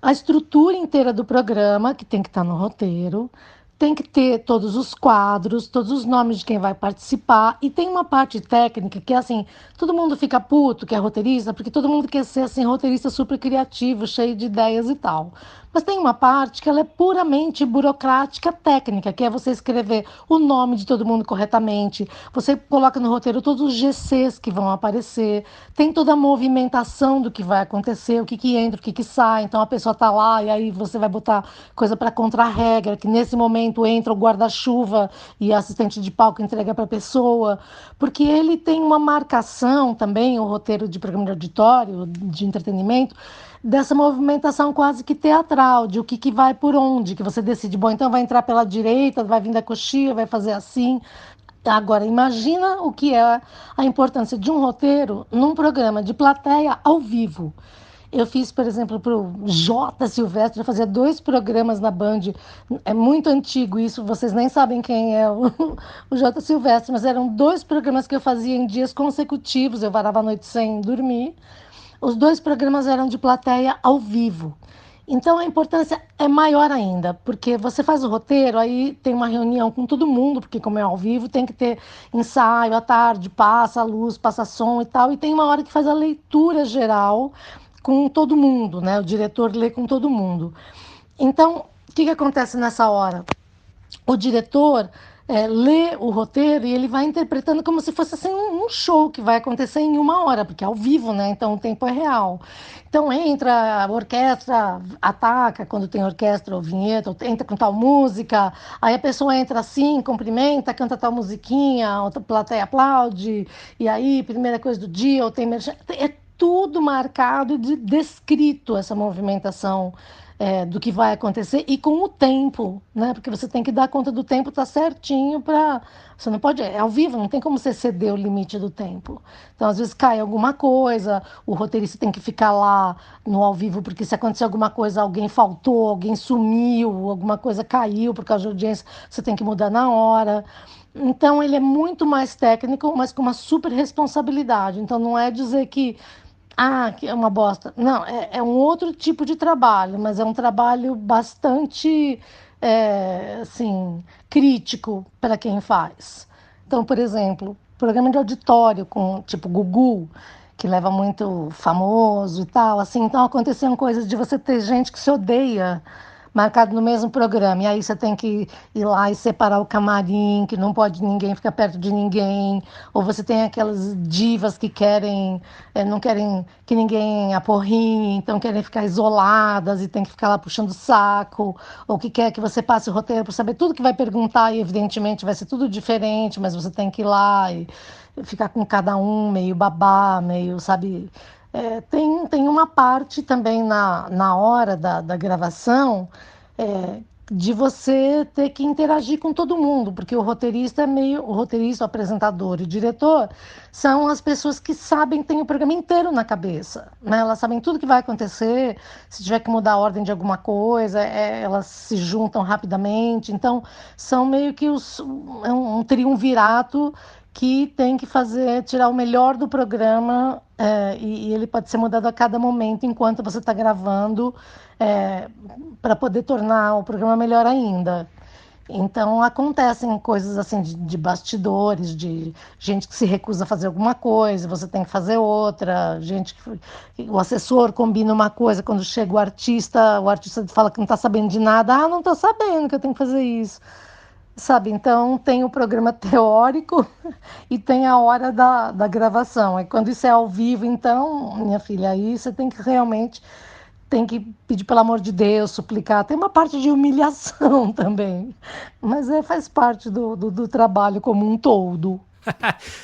a estrutura inteira do programa, que tem que estar no roteiro, tem que ter todos os quadros, todos os nomes de quem vai participar, e tem uma parte técnica que é assim, todo mundo fica puto que é roteirista, porque todo mundo quer ser assim, roteirista super criativo, cheio de ideias e tal. Mas tem uma parte que ela é puramente burocrática técnica, que é você escrever o nome de todo mundo corretamente, você coloca no roteiro todos os GCs que vão aparecer, tem toda a movimentação do que vai acontecer, o que entra, o que sai, então a pessoa tá lá e aí você vai botar coisa para contra-regra, que nesse momento entra o guarda-chuva e a assistente de palco entrega para a pessoa, porque ele tem uma marcação também, o roteiro de programa de auditório, de entretenimento, dessa movimentação quase que teatral, de o que vai por onde, que você decide, bom, então vai entrar pela direita, vai vir da coxinha, vai fazer assim. Agora, imagina o que é a importância de um roteiro num programa de plateia ao vivo. Eu fiz, por exemplo, para o J. Silvestre, eu fazia 2 programas na Band, é muito antigo isso, vocês nem sabem quem é o J. Silvestre, mas eram 2 programas que eu fazia em dias consecutivos, eu varava a noite sem dormir. Os 2 programas eram de plateia ao vivo. Então a importância é maior ainda, porque você faz o roteiro, aí tem uma reunião com todo mundo, porque como é ao vivo, tem que ter ensaio à tarde, passa a luz, passa som e tal, e tem uma hora que faz a leitura geral com todo mundo, né? O diretor lê com todo mundo. Então, o que acontece nessa hora? O diretor lê o roteiro e ele vai interpretando como se fosse assim, um show que vai acontecer em 1 hora, porque é ao vivo, né? Então o tempo é real. Então entra a orquestra, ataca quando tem orquestra ou vinheta, ou entra com tal música, aí a pessoa entra assim, cumprimenta, canta tal musiquinha, a outra plateia aplaude, e aí, primeira coisa do dia, ou tem... É tudo marcado e descrito essa movimentação do que vai acontecer e com o tempo, né? Porque você tem que dar conta do tempo, tá certinho para... Você não pode... É ao vivo, não tem como você ceder o limite do tempo. Então, às vezes cai alguma coisa, o roteirista tem que ficar lá no ao vivo, porque se acontecer alguma coisa, alguém faltou, alguém sumiu, alguma coisa caiu por causa de audiência, você tem que mudar na hora. Então, ele é muito mais técnico, mas com uma super responsabilidade. Então, não é dizer que é uma bosta. Não, é um outro tipo de trabalho, mas é um trabalho bastante, assim, crítico para quem faz. Então, por exemplo, programa de auditório com, tipo, Gugu, que leva muito famoso e tal, assim, então aconteciam coisas de você ter gente que se odeia marcado no mesmo programa. E aí você tem que ir lá e separar o camarim, que não pode ninguém ficar perto de ninguém. Ou você tem aquelas divas que não querem que ninguém aporrinhe, então querem ficar isoladas e tem que ficar lá puxando o saco. Ou que quer que você passe o roteiro para saber tudo que vai perguntar e evidentemente vai ser tudo diferente, mas você tem que ir lá e ficar com cada um meio babá, meio, sabe... tem uma parte também na hora da gravação de você ter que interagir com todo mundo, porque o roteirista, o apresentador e o diretor são as pessoas que sabem, têm o programa inteiro na cabeça, né? Elas sabem tudo que vai acontecer, se tiver que mudar a ordem de alguma coisa, elas se juntam rapidamente, então são meio que um triunvirato que tem que tirar o melhor do programa e ele pode ser mudado a cada momento enquanto você está gravando para poder tornar o programa melhor ainda. Então acontecem coisas assim de bastidores, de gente que se recusa a fazer alguma coisa, você tem que fazer outra, o assessor combina uma coisa, quando chega o artista fala que não está sabendo de nada, não estou sabendo que eu tenho que fazer isso. Sabe, então tem o programa teórico e tem a hora da gravação. E quando isso é ao vivo, então, minha filha, aí você tem que pedir pelo amor de Deus, suplicar. Tem uma parte de humilhação também, mas faz parte do trabalho como um todo.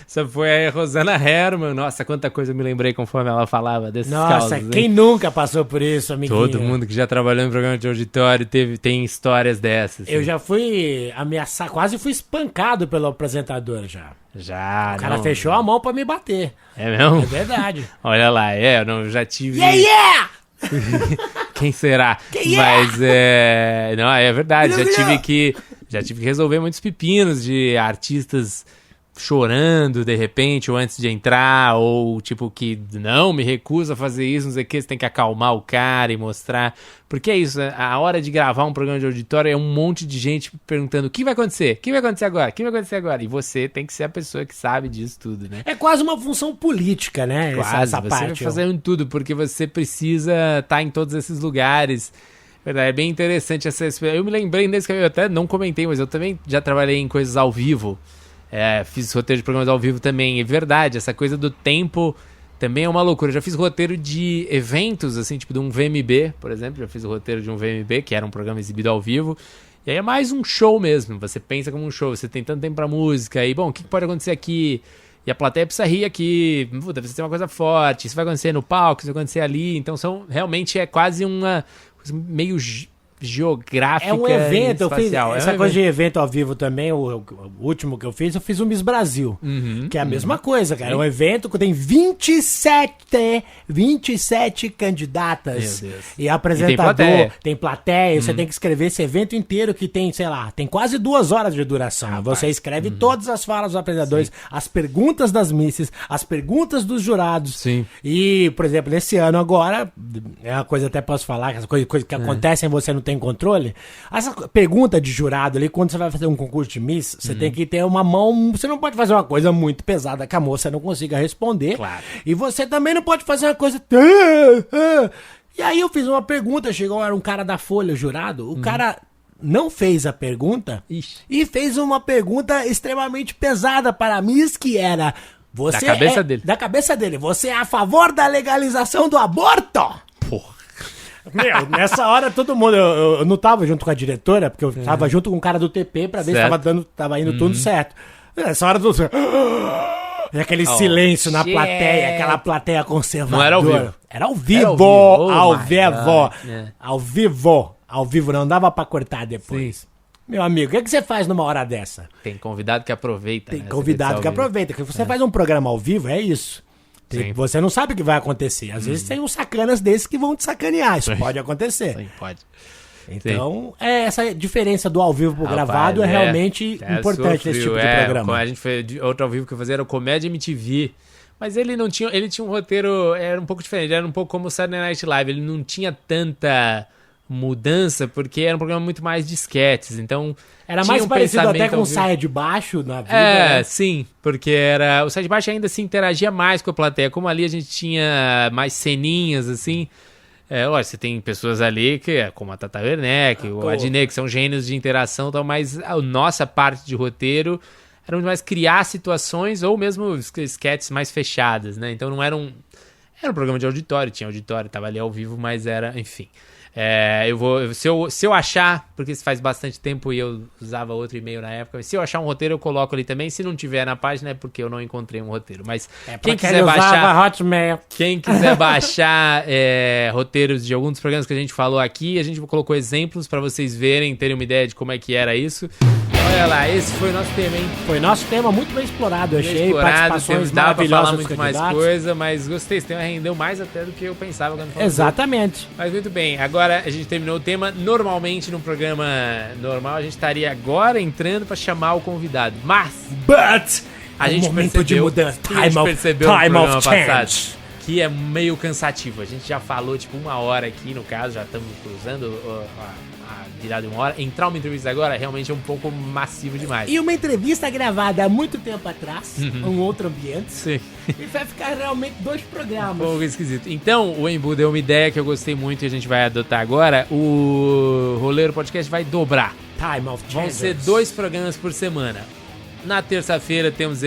Essa foi a Rosana Herman. Nossa, quanta coisa eu me lembrei conforme ela falava desses causos. Nossa, quem nunca passou por isso, amiguinho? Todo mundo que já trabalhou em programa de auditório tem histórias dessas. Eu já fui ameaçado, quase fui espancado pelo apresentador já. Já, o cara fechou a mão pra me bater. É mesmo? É verdade. Olha lá, eu já tive... Yeah! Quem será? Mas não, é verdade, já tive que resolver muitos pepinos de artistas chorando de repente, ou antes de entrar, ou tipo que não, me recusa a fazer isso, não sei o que, você tem que acalmar o cara e mostrar, porque é isso, a hora de gravar um programa de auditório é um monte de gente perguntando o que vai acontecer, o que vai acontecer agora, o que vai acontecer agora, e você tem que ser a pessoa que sabe disso tudo, né? É quase uma função política, né? Quase, essa você parte, vai fazendo tudo, porque você precisa estar em todos esses lugares. Verdade, é bem interessante essa experiência. Eu me lembrei desse que eu até não comentei, mas eu também já trabalhei em coisas ao vivo. Fiz roteiro de programas ao vivo também. É verdade, essa coisa do tempo também é uma loucura. Eu já fiz roteiro de eventos, assim, tipo de um VMB, por exemplo. Já fiz o roteiro de um VMB, que era um programa exibido ao vivo. E aí é mais um show mesmo. Você pensa como um show, você tem tanto tempo pra música. E, bom, o que pode acontecer aqui? E a plateia precisa rir aqui. Deve ser uma coisa forte. Isso vai acontecer no palco, isso vai acontecer ali. Então realmente é quase uma coisa meio geográfica. É um evento, eu fiz essa coisa de evento ao vivo também, o último que eu fiz o Miss Brasil, que é a mesma coisa, cara. É um evento que tem 27 candidatas e apresentador, tem plateia, você tem que escrever esse evento inteiro que tem, sei lá, tem quase 2 horas de duração. Você escreve todas as falas dos apresentadores, as perguntas das misses, as perguntas dos jurados. Sim. E, por exemplo, nesse ano agora, é uma coisa até posso falar, essa coisa que acontece em você não tem controle. Essa pergunta de jurado ali, quando você vai fazer um concurso de Miss, você tem que ter uma mão, você não pode fazer uma coisa muito pesada que a moça não consiga responder. Claro. E você também não pode fazer uma coisa... E aí eu fiz uma pergunta, era um cara da Folha, o jurado, o cara não fez a pergunta e fez uma pergunta extremamente pesada para a Miss, que era... Da cabeça dele. Da cabeça dele. Você é a favor da legalização do aborto? Porra. Meu, nessa hora todo mundo... Eu não tava junto com a diretora, porque eu tava junto com o cara do TP pra ver se tava indo tudo certo. Nessa hora todo mundo... E aquele silêncio na plateia, aquela plateia conservadora. Não era ao vivo. Era ao vivo. Ao vivo, não dava pra cortar depois. Sim. Meu amigo, o que você faz numa hora dessa? Tem convidado que aproveita. Tem convidado que aproveita. Porque você faz um programa ao vivo, é isso. Você não sabe o que vai acontecer. Às vezes tem uns sacanas desses que vão te sacanear. Isso pode acontecer. Sim, pode. Então, essa diferença do ao vivo pro gravado é realmente importante nesse tipo de programa. A gente fez outro ao vivo que eu fazia, era o Comédia MTV. Mas ele tinha um roteiro, era um pouco diferente, era um pouco como o Saturday Night Live. Ele não tinha tanta mudança, porque era um programa muito mais de esquetes, então... Era mais parecido até com o Saia de Baixo na vida, né? Sim, porque o Saia de Baixo ainda se interagia mais com a plateia, como ali a gente tinha mais ceninhas, assim, Lógico, você tem pessoas ali como a Tata Werneck, o Adnet, que são gênios de interação e tal, mas a nossa parte de roteiro era muito mais criar situações ou mesmo sketches mais fechadas, né? Então não era um programa de auditório, tinha auditório, tava ali ao vivo, mas era, enfim. Se eu achar, porque isso faz bastante tempo e eu usava outro e-mail na época, se eu achar um roteiro eu coloco ali também, se não tiver na página é porque eu não encontrei um roteiro, mas quem quiser baixar roteiros de alguns dos programas que a gente falou aqui, a gente colocou exemplos pra vocês verem, terem uma ideia de como é que era isso. Olha lá, esse foi o nosso tema, hein? Foi nosso tema muito bem explorado, eu achei. Participações dava pra falar muito mais coisa, mas gostei, esse tema rendeu mais até do que eu pensava quando falamos. Exatamente. Mas muito bem, agora a gente terminou o tema. Normalmente, num programa normal, a gente estaria agora entrando pra chamar o convidado. Mas a gente percebeu no programa passado que é meio cansativo. A gente já falou, tipo, 1 hora aqui, no caso, já estamos cruzando a virada de 1 hora. Entrar uma entrevista agora realmente é um pouco massivo demais. E uma entrevista gravada há muito tempo atrás, um outro ambiente. Sim. E vai ficar realmente 2 programas. Um pouco esquisito. Então, o Embu deu uma ideia que eu gostei muito e a gente vai adotar agora. O Roleiro Podcast vai dobrar. Time of Vão ser 2 programas por semana. Na terça-feira temos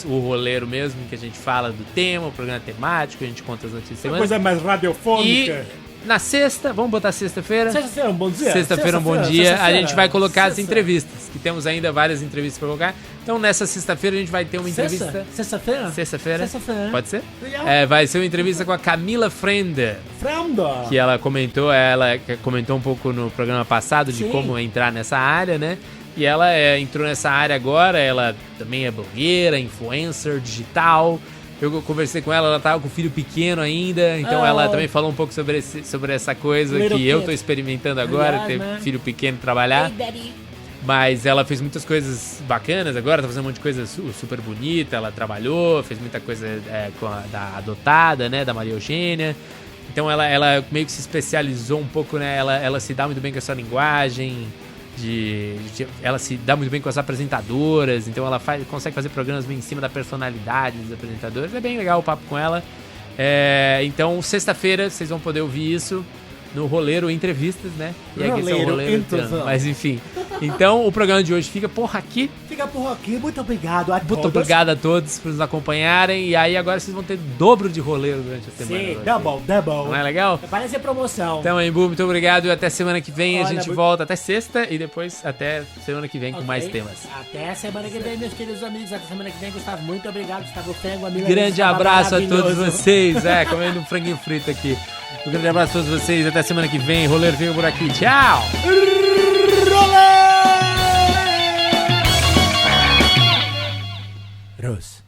o Roleiro mesmo, que a gente fala do tema, o programa temático, a gente conta as notícias da semana. Coisa mais radiofônica. E na sexta, vamos botar sexta-feira? Sexta-feira é um bom dia. Sexta-feira é um bom dia. A gente vai colocar as entrevistas, que temos ainda várias entrevistas pra colocar. Então nessa sexta-feira a gente vai ter uma entrevista. Sexta-feira? Sexta-feira. Pode ser? Vai ser uma entrevista com a Camila Frender. Que ela comentou um pouco no programa passado de como entrar nessa área, né? E ela entrou nessa área agora, ela também é blogueira, influencer digital. Eu conversei com ela tava com o filho pequeno ainda, então ela também falou um pouco sobre essa coisa que eu tô experimentando agora, ter filho pequeno e trabalhar. Mas ela fez muitas coisas bacanas agora, tá fazendo um monte de coisa super bonita, ela trabalhou, fez muita coisa da adotada, né, da Maria Eugênia. Então ela meio que se especializou um pouco, né, ela se dá muito bem com essa linguagem, ela se dá muito bem com as apresentadoras, então ela consegue fazer programas bem em cima da personalidade dos apresentadores. É bem legal o papo com ela. Então, sexta-feira, vocês vão poder ouvir isso no Roleiro Entrevistas, né? E aqui são Roleiro Entrando. Mas enfim. Então, o programa de hoje fica por aqui. Muito obrigado a todos. Muito obrigado a todos por nos acompanharem. E aí, agora vocês vão ter dobro de roleiro durante a semana. Sim, double. Não é legal? Parece promoção. Então, Embu, muito obrigado. E até semana que vem. A gente volta até sexta e depois até semana que vem com mais temas. Até semana que vem, meus queridos amigos. Até semana que vem, Gustavo. Muito obrigado, Gustavo Fengo, amigo. Grande abraço a todos vocês. Comendo um franguinho frito aqui. Um grande abraço a todos vocês. Até semana que vem. Roleiro fica por aqui. Tchau! Rose.